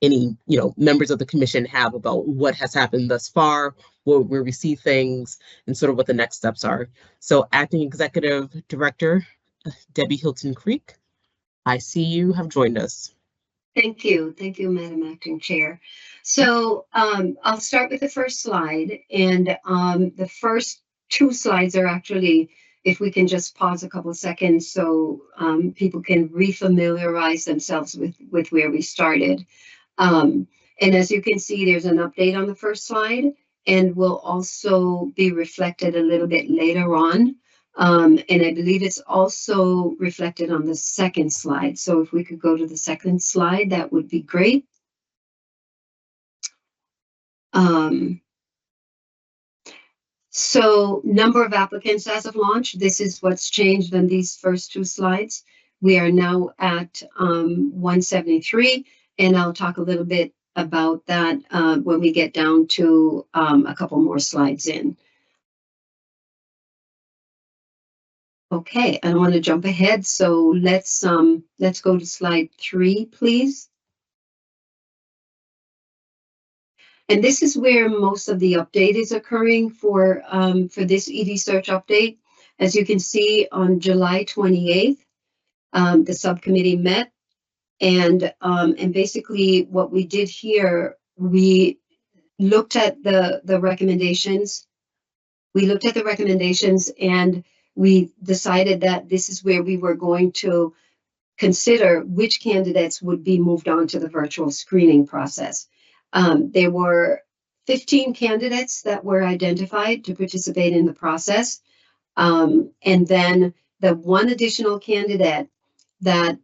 any members of the commission have about what has happened thus far, where we see things, and sort of what the next steps are. So, Acting Executive Director Debbie Hilton Creek, I see you have joined us. Thank you, Madam Acting Chair. So I'll start with the first slide, and the first two slides are actually, if we can just pause a couple of seconds so people can refamiliarize themselves with where we started. And as you can see, there's an update on the first slide, and will also be reflected a little bit later on. And I believe it's also reflected on the second slide. So if we could go to the second slide, that would be great. So number of applicants as of launch, this is what's changed in these first two slides. We are now at 173, and I'll talk a little bit about that when we get down to a couple more slides in. Okay, I don't want to jump ahead, so let's go to slide 3, please. And this is where most of the update is occurring for this ED search update. As you can see, on July 28th, the subcommittee met, and basically what we did here, we looked at the recommendations. We looked at the recommendations, and we decided that this is where we were going to consider which candidates would be moved on to the virtual screening process. There were 15 candidates that were identified to participate in the process. And then the one additional candidate that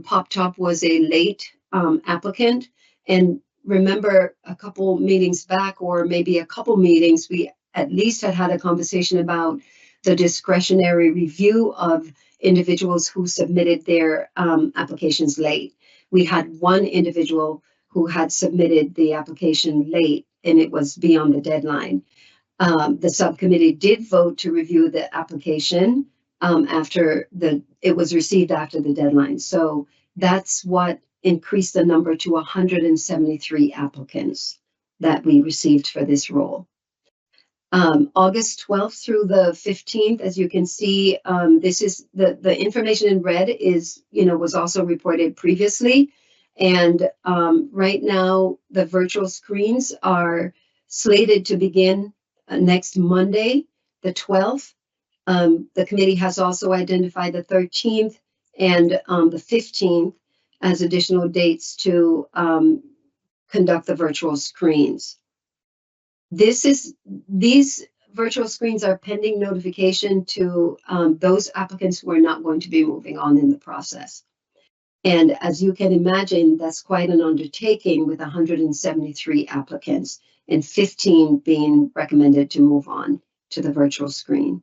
popped up was a late applicant. And remember, a couple meetings back, or maybe a couple meetings, we at least had a conversation about the discretionary review of individuals who submitted their applications late. We had one individual who had submitted the application late, and it was beyond the deadline. The subcommittee did vote to review the application after it was received after the deadline. So that's what increase the number to 173 applicants that we received for this role. August 12th through the 15th, as you can see, this is the information in red is, was also reported previously. And right now, the virtual screens are slated to begin next Monday, the 12th. The committee has also identified the 13th and the 15th as additional dates to conduct the virtual screens. These virtual screens are pending notification to those applicants who are not going to be moving on in the process. And as you can imagine, that's quite an undertaking with 173 applicants and 15 being recommended to move on to the virtual screen.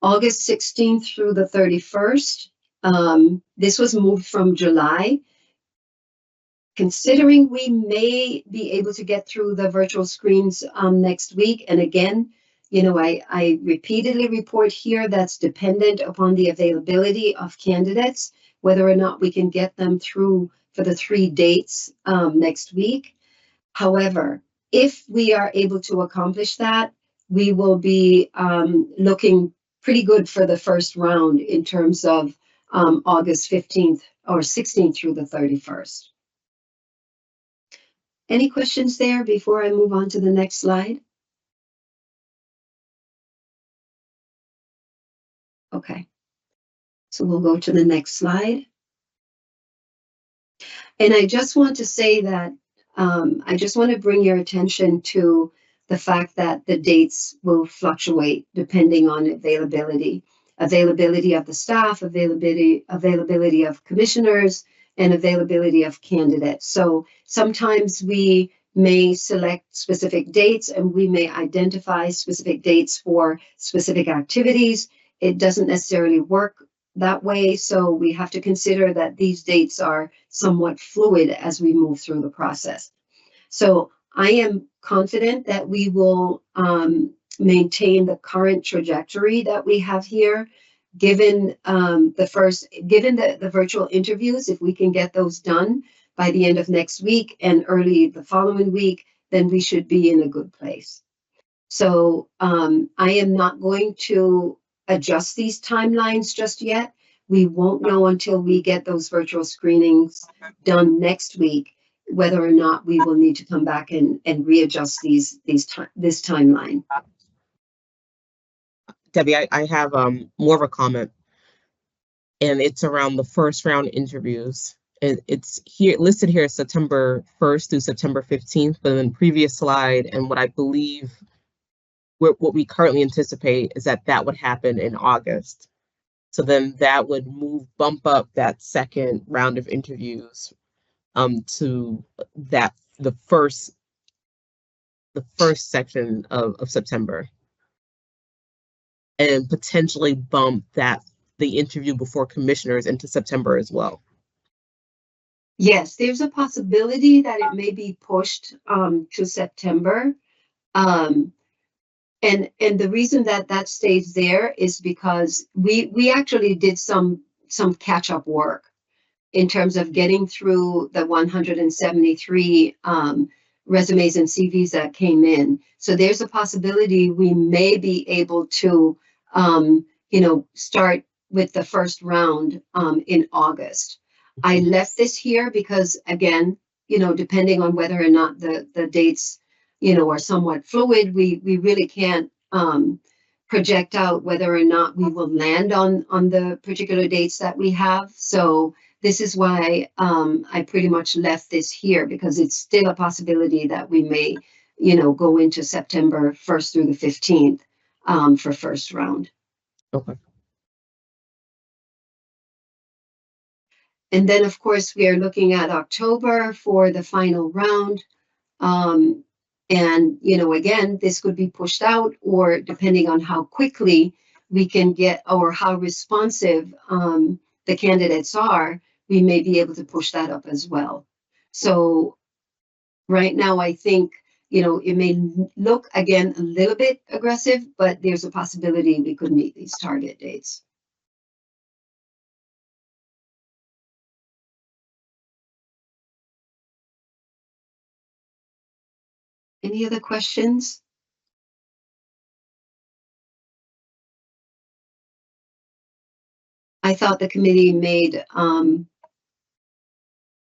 August 16th through the 31st, this was moved from July. Considering we may be able to get through the virtual screens next week, and again, I repeatedly report here that's dependent upon the availability of candidates, whether or not we can get them through for the 3 dates next week. However, if we are able to accomplish that, we will be looking pretty good for the first round in terms of August 15th or 16th through the 31st. Any questions there before I move on to the next slide? Okay, so we'll go to the next slide. And I just want to say that I just want to bring your attention to the fact that the dates will fluctuate depending on availability of the staff, availability of commissioners, and availability of candidates. So sometimes we may select specific dates and we may identify specific dates for specific activities. It doesn't necessarily work that way. So we have to consider that these dates are somewhat fluid as we move through the process. So I am confident that we will maintain the current trajectory that we have here. Given the virtual interviews, if we can get those done by the end of next week and early the following week, then we should be in a good place. So I am not going to adjust these timelines just yet. We won't know until we get those virtual screenings done next week whether or not we will need to come back and readjust this timeline. Debbie, I have more of a comment, and it's around the first round interviews. It's here listed here September 1st through September 15th, but in the previous slide, and what I believe what we currently anticipate is that would happen in August. So then that would bump up that second round of interviews to the first section of September, and potentially bump the interview before commissioners into September as well. Yes, there's a possibility that it may be pushed to September. And the reason that stays there is because we actually did some catch-up work in terms of getting through the 173 resumes and CVs that came in. So there's a possibility we may be able to, start with the first round in August. I left this here because, again, depending on whether or not the dates, are somewhat fluid, we really can't project out whether or not we will land on the particular dates that we have. So this is why I pretty much left this here, because it's still a possibility that we may, go into September 1st through the 15th for first round. Okay. And then, of course, we are looking at October for the final round. And, again, this could be pushed out, or depending on how quickly we can get or how responsive the candidates are, we may be able to push that up as well. So right now, I think, it may look, again, a little bit aggressive, but there's a possibility we could meet these target dates. Any other questions? I thought the committee made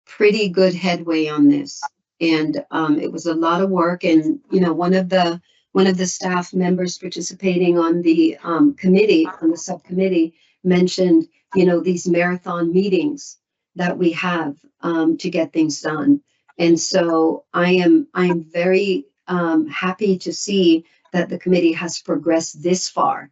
pretty good headway on this, and it was a lot of work. And you know, one of the staff members participating on the committee, on the subcommittee, mentioned, you know, these marathon meetings that we have to get things done. And so I'm very happy to see that the committee has progressed this far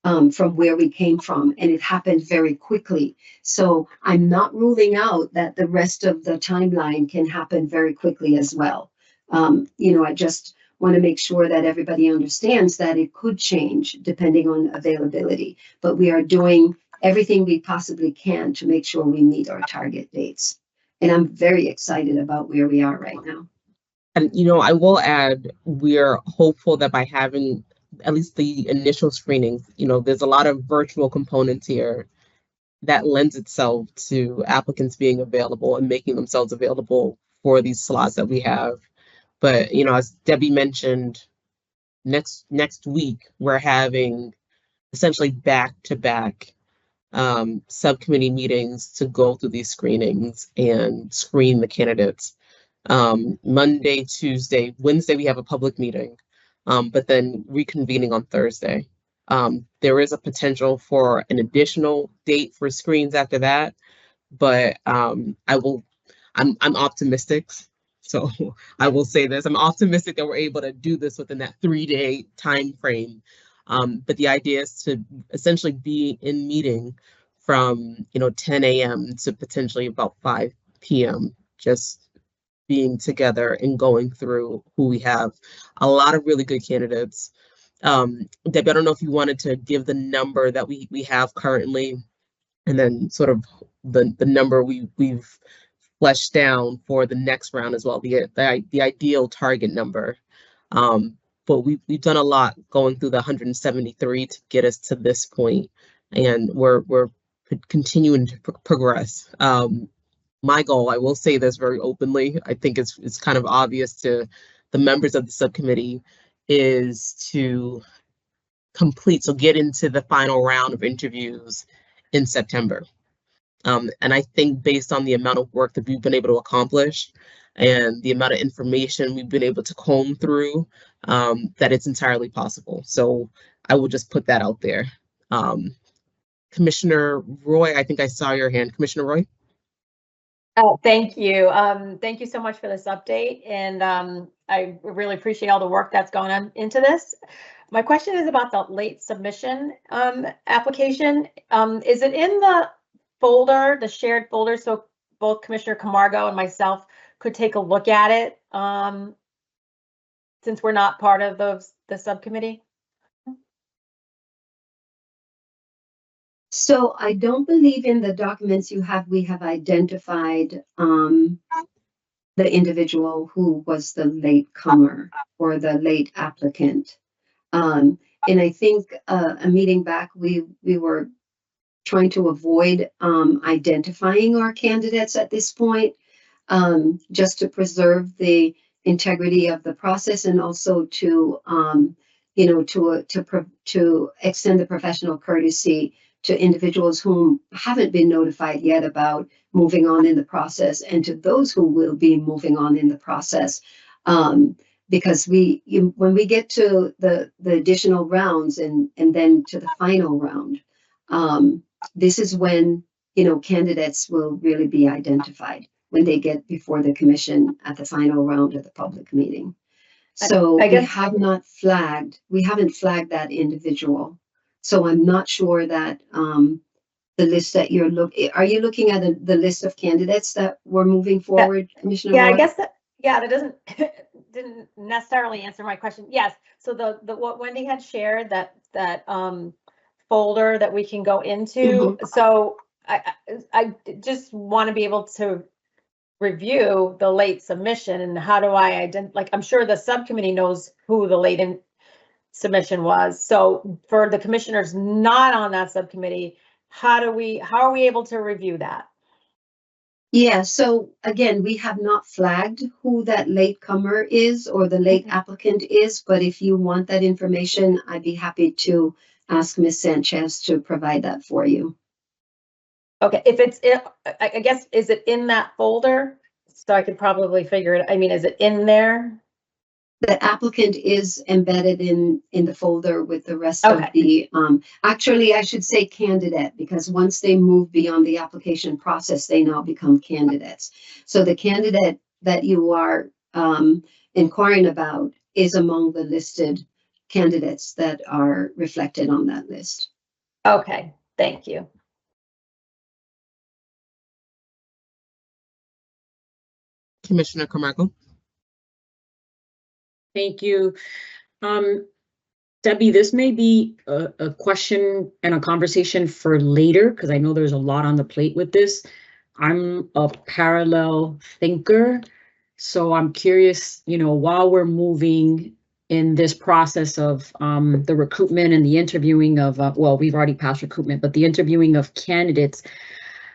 from where we came from, and it happened very quickly. So I'm not ruling out that the rest of the timeline can happen very quickly as well. You know, I just want to make sure that everybody understands that it could change depending on availability, but we are doing everything we possibly can to make sure we meet our target dates. And I'm very excited about where we are right now. And, you know, I will add, we're hopeful that by having at least the initial screenings, you know, there's a lot of virtual components here that lends itself to applicants being available and making themselves available for these slots that we have. But, you know, as Debbie mentioned, next week, we're having essentially back-to-back subcommittee meetings to go through these screenings and screen the candidates. Monday, Tuesday, Wednesday, we have a public meeting, but then reconvening on Thursday. There is a potential for an additional date for screens after that, but I'm optimistic. So I will say this, I'm optimistic that we're able to do this within that 3-day time frame. But the idea is to essentially be in meeting from, you know, 10 a.m. to potentially about 5 p.m. just being together and going through who we have. A lot of really good candidates. Debbie, I don't know if you wanted to give the number that we have currently, and then sort of the number we've fleshed down for the next round as well, the ideal target number. But we've done a lot going through the 173 to get us to this point, and we're continuing to progress. My goal, I will say this very openly, I think it's kind of obvious to the members of the subcommittee, is to get into the final round of interviews in September. And I think based on the amount of work that we've been able to accomplish and the amount of information we've been able to comb through, that it's entirely possible. So I will just put that out there. Commissioner Roy, I think I saw your hand. Commissioner Roy? Oh, thank you. Thank you so much for this update. And I really appreciate all the work that's gone on into this. My question is about the late submission application. Is it in the folder, the shared folder, so both Commissioner Camargo and myself could take a look at it since we're not part of the subcommittee? So I don't believe in the documents you have, we have identified the individual who was the late comer or the late applicant. And I think a meeting back, we were trying to avoid identifying our candidates at this point, just to preserve the integrity of the process and also to, you know, to extend the professional courtesy to individuals whom haven't been notified yet about moving on in the process, and to those who will be moving on in the process. Because when we get to the additional rounds and then to the final round, this is when, you know, candidates will really be identified when they get before the commission at the final round of the public meeting. So we haven't flagged that individual. So I'm not sure that the list that are you looking at the list of candidates that were moving forward, Commissioner? Yeah, Roy? I guess that didn't necessarily answer my question. Yes, so the what Wendy had shared, that folder that we can go into. Mm-hmm. So I just want to be able to review the late submission, and how do I identify? Like, I'm sure the subcommittee knows who the late submission was. So for the commissioners not on that subcommittee, how are we able to review that? Yeah, so again, we have not flagged who that latecomer is or the late applicant is, but if you want that information, I'd be happy to ask Ms. Sanchez to provide that for you. Okay, if it's in, I guess, is it in that folder? So I could probably figure it, I mean, is it in there? The applicant is embedded in the folder with the rest Okay. of the, actually, I should say candidate, because once they move beyond the application process, they now become candidates. So the candidate that you are inquiring about is among the listed candidates that are reflected on that list. Okay, thank you. Commissioner Camargo. Thank you. Debbie, this may be a question and a conversation for later, because I know there's a lot on the plate with this. I'm a parallel thinker, so I'm curious, you know, while we're moving in this process of the recruitment and the interviewing of, well, we've already passed recruitment, but the interviewing of candidates,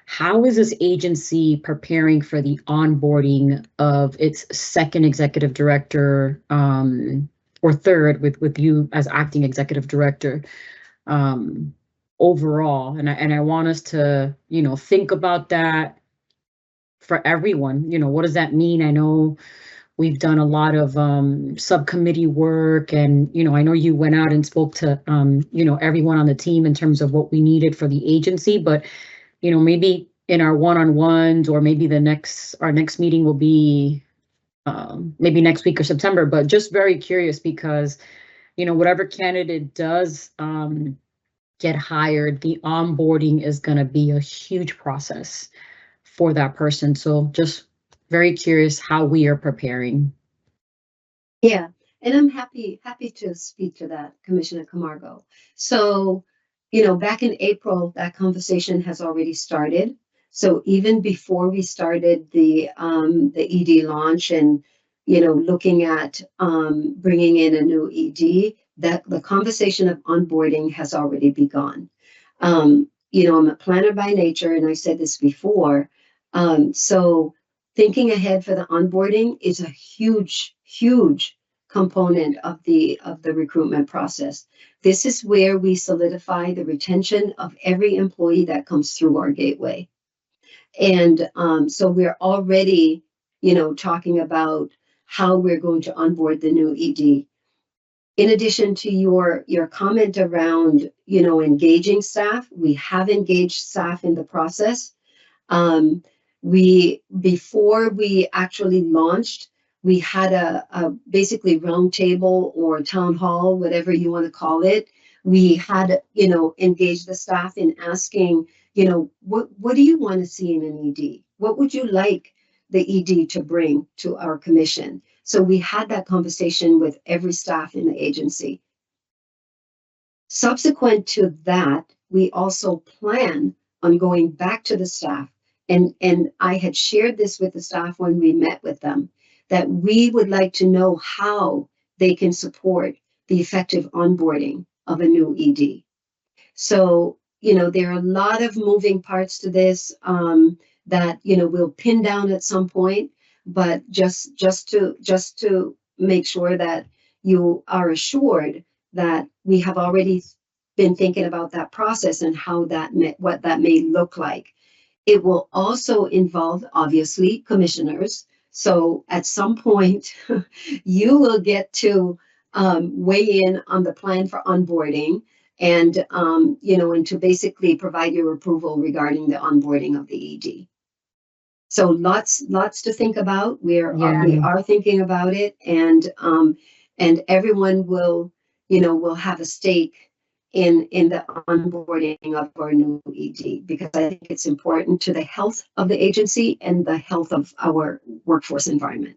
how is this agency preparing for the onboarding of its second executive director, or third with you as acting executive director, overall? And I want us to, you know, think about that for everyone. You know, what does that mean? I know we've done a lot of subcommittee work, and, you know, I know you went out and spoke to, you know, everyone on the team in terms of what we needed for the agency, but, you know, maybe in our one-on-ones, or maybe our next meeting will be maybe next week or September, but just very curious because, you know, whatever candidate does get hired, the onboarding is going to be a huge process for that person. So just very curious how we are preparing. Yeah, and I'm happy to speak to that, Commissioner Camargo. So, you know, back in April, that conversation has already started. So even before we started the ED launch and, you know, looking at bringing in a new ED, that the conversation of onboarding has already begun. You know, I'm a planner by nature, and I said this before. So thinking ahead for the onboarding is a huge component of the recruitment process. This is where we solidify the retention of every employee that comes through our gateway. And so we're already, you know, talking about how we're going to onboard the new ED. In addition to your comment around, you know, engaging staff, we have engaged staff in the process. Before we actually launched, we had a basically round table or town hall, whatever you want to call it. We had, you know, engaged the staff in asking, you know, what do you want to see in an ED? What would you like the ED to bring to our commission? So we had that conversation with every staff in the agency. Subsequent to that, we also plan on going back to the staff. And I had shared this with the staff when we met with them, that we would like to know how they can support the effective onboarding of a new ED. So, you know, there are a lot of moving parts to this that, you know, we'll pin down at some point, but just to make sure that you are assured that we have already been thinking about that process and how what that may look like. It will also involve, obviously, commissioners. So at some point, you will get to weigh in on the plan for onboarding and, you know, and to basically provide your approval regarding the onboarding of the ED. So lots to think about. We are thinking about it, and everyone will, you know, will have a stake in the onboarding of our new ED, because I think it's important to the health of the agency and the health of our workforce environment.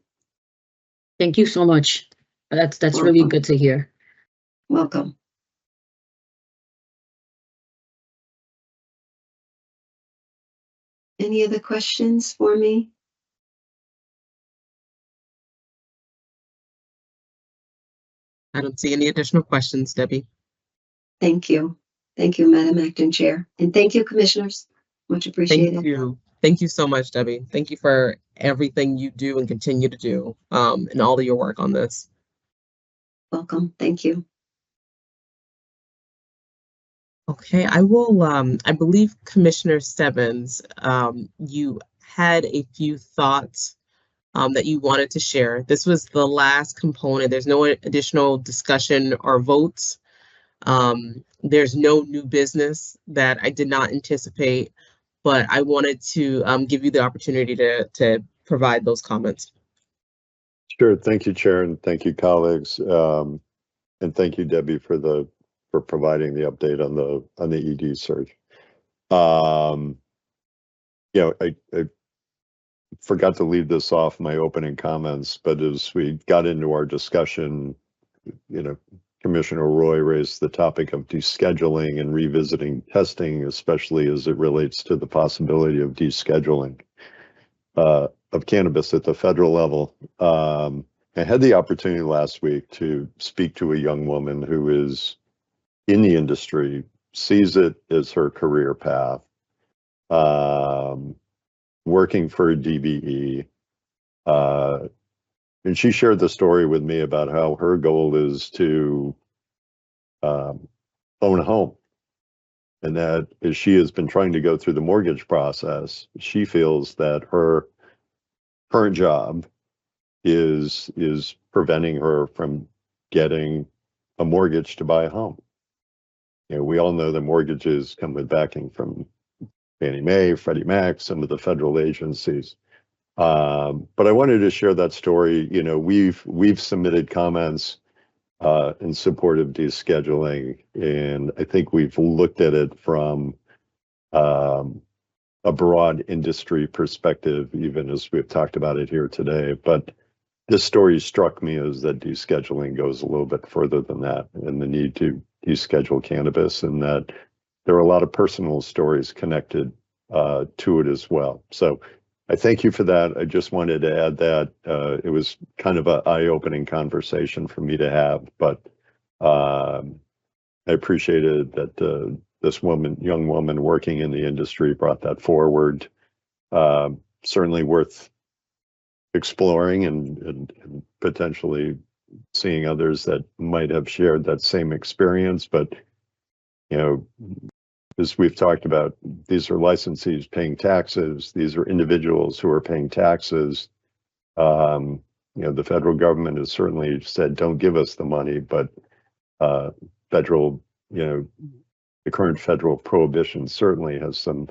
Thank you so much. That's Welcome. really good to hear. Welcome. Any other questions for me? I don't see any additional questions, Debbie. Thank you. Thank you, Madam Acting Chair. And thank you, commissioners. Much appreciated. Thank you. Thank you so much, Debbie. Thank you for everything you do and continue to do, and all of your work on this. Welcome. Thank you. Okay, I will, I believe Commissioner Stebbins, you had a few thoughts that you wanted to share. This was the last component. There's no additional discussion or votes. There's no new business that I did not anticipate, but I wanted to give you the opportunity to provide those comments. Sure. Thank you, Chair, and thank you, colleagues. And thank you, Debbie, for providing the update on the ED search. I forgot to leave this off my opening comments, but as we got into our discussion, Commissioner Roy raised the topic of descheduling and revisiting testing, especially as it relates to the possibility of descheduling of cannabis at the federal level. I had the opportunity last week to speak to a young woman who is in the industry, sees it as her career path, working for a DBE. And she shared the story with me about how her goal is to own a home. And that as she has been trying to go through the mortgage process, she feels that her current job is preventing her from getting a mortgage to buy a home. We all know that mortgages come with backing from Fannie Mae, Freddie Mac, some of the federal agencies. But I wanted to share that story. We've submitted comments in support of descheduling, and I think we've looked at it from a broad industry perspective, even as we've talked about it here today. But this story struck me as that descheduling goes a little bit further than that, and the need to deschedule cannabis, and that there are a lot of personal stories connected to it as well. So I thank you for that. I just wanted to add that it was kind of an eye-opening conversation for me to have, but I appreciated that this young woman working in the industry brought that forward. Certainly worth exploring and potentially seeing others that might have shared that same experience. But, as we've talked about, these are licensees paying taxes. These are individuals who are paying taxes. The federal government has certainly said, don't give us the money, but the current federal prohibition certainly has some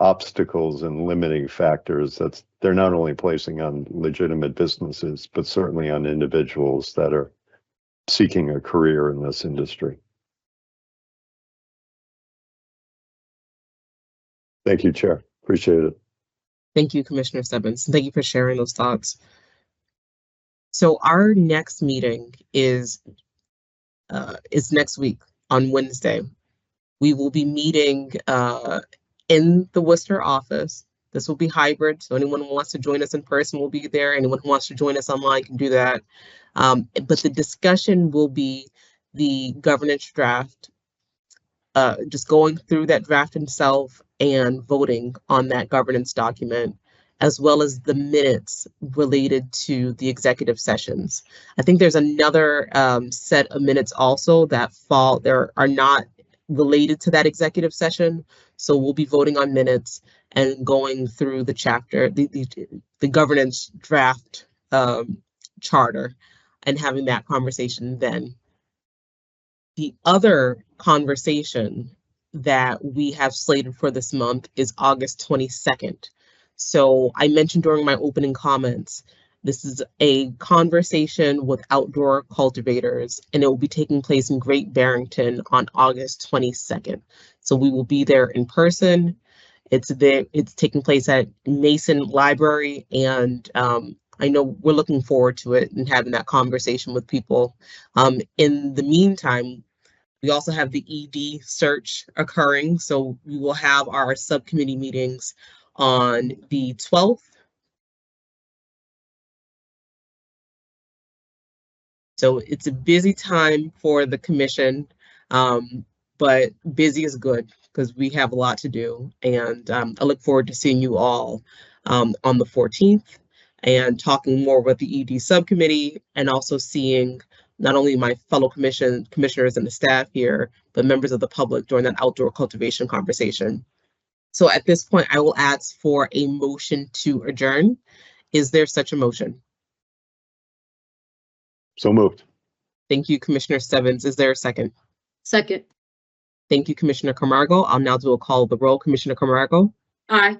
obstacles and limiting factors that they're not only placing on legitimate businesses, but certainly on individuals that are seeking a career in this industry. Thank you, Chair. Appreciate it. Thank you, Commissioner Stebbins. Thank you for sharing those thoughts. So our next meeting is next week on Wednesday. We will be meeting in the Worcester office. This will be hybrid, so anyone who wants to join us in person will be there. Anyone who wants to join us online can do that. But the discussion will be the governance draft, just going through that draft itself and voting on that governance document, as well as the minutes related to the executive sessions. I think there's another set of minutes also that are not related to that executive session. So we'll be voting on minutes and going through the chapter, the governance draft charter, and having that conversation then. The other conversation that we have slated for this month is August 22nd. So I mentioned during my opening comments, this is a conversation with outdoor cultivators, and it will be taking place in Great Barrington on August 22nd. So we will be there in person. It's taking place at Mason Library, and I know we're looking forward to it and having that conversation with people. In the meantime, we also have the ED search occurring. So we will have our subcommittee meetings on the 12th. So it's a busy time for the commission, but busy is good because we have a lot to do. And I look forward to seeing you all on the 14th and talking more with the ED subcommittee, and also seeing not only my fellow commissioners and the staff here, but members of the public during that outdoor cultivation conversation. So at this point, I will ask for a motion to adjourn. Is there such a motion? So moved. Thank you, Commissioner Stebbins. Is there a second? Second. Thank you, Commissioner Camargo. I'll now do a call of the roll. Commissioner Camargo? Aye.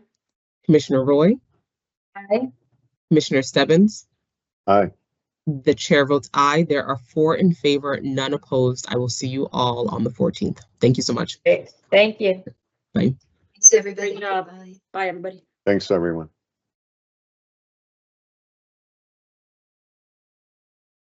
Commissioner Roy? Aye. Commissioner Stebbins? Aye. The chair votes aye. There are 4 in favor, none opposed. I will see you all on the 14th. Thank you so much. Great. Thank you. Bye. Thanks, everybody. Great job. Bye. Bye, everybody. Thanks, everyone.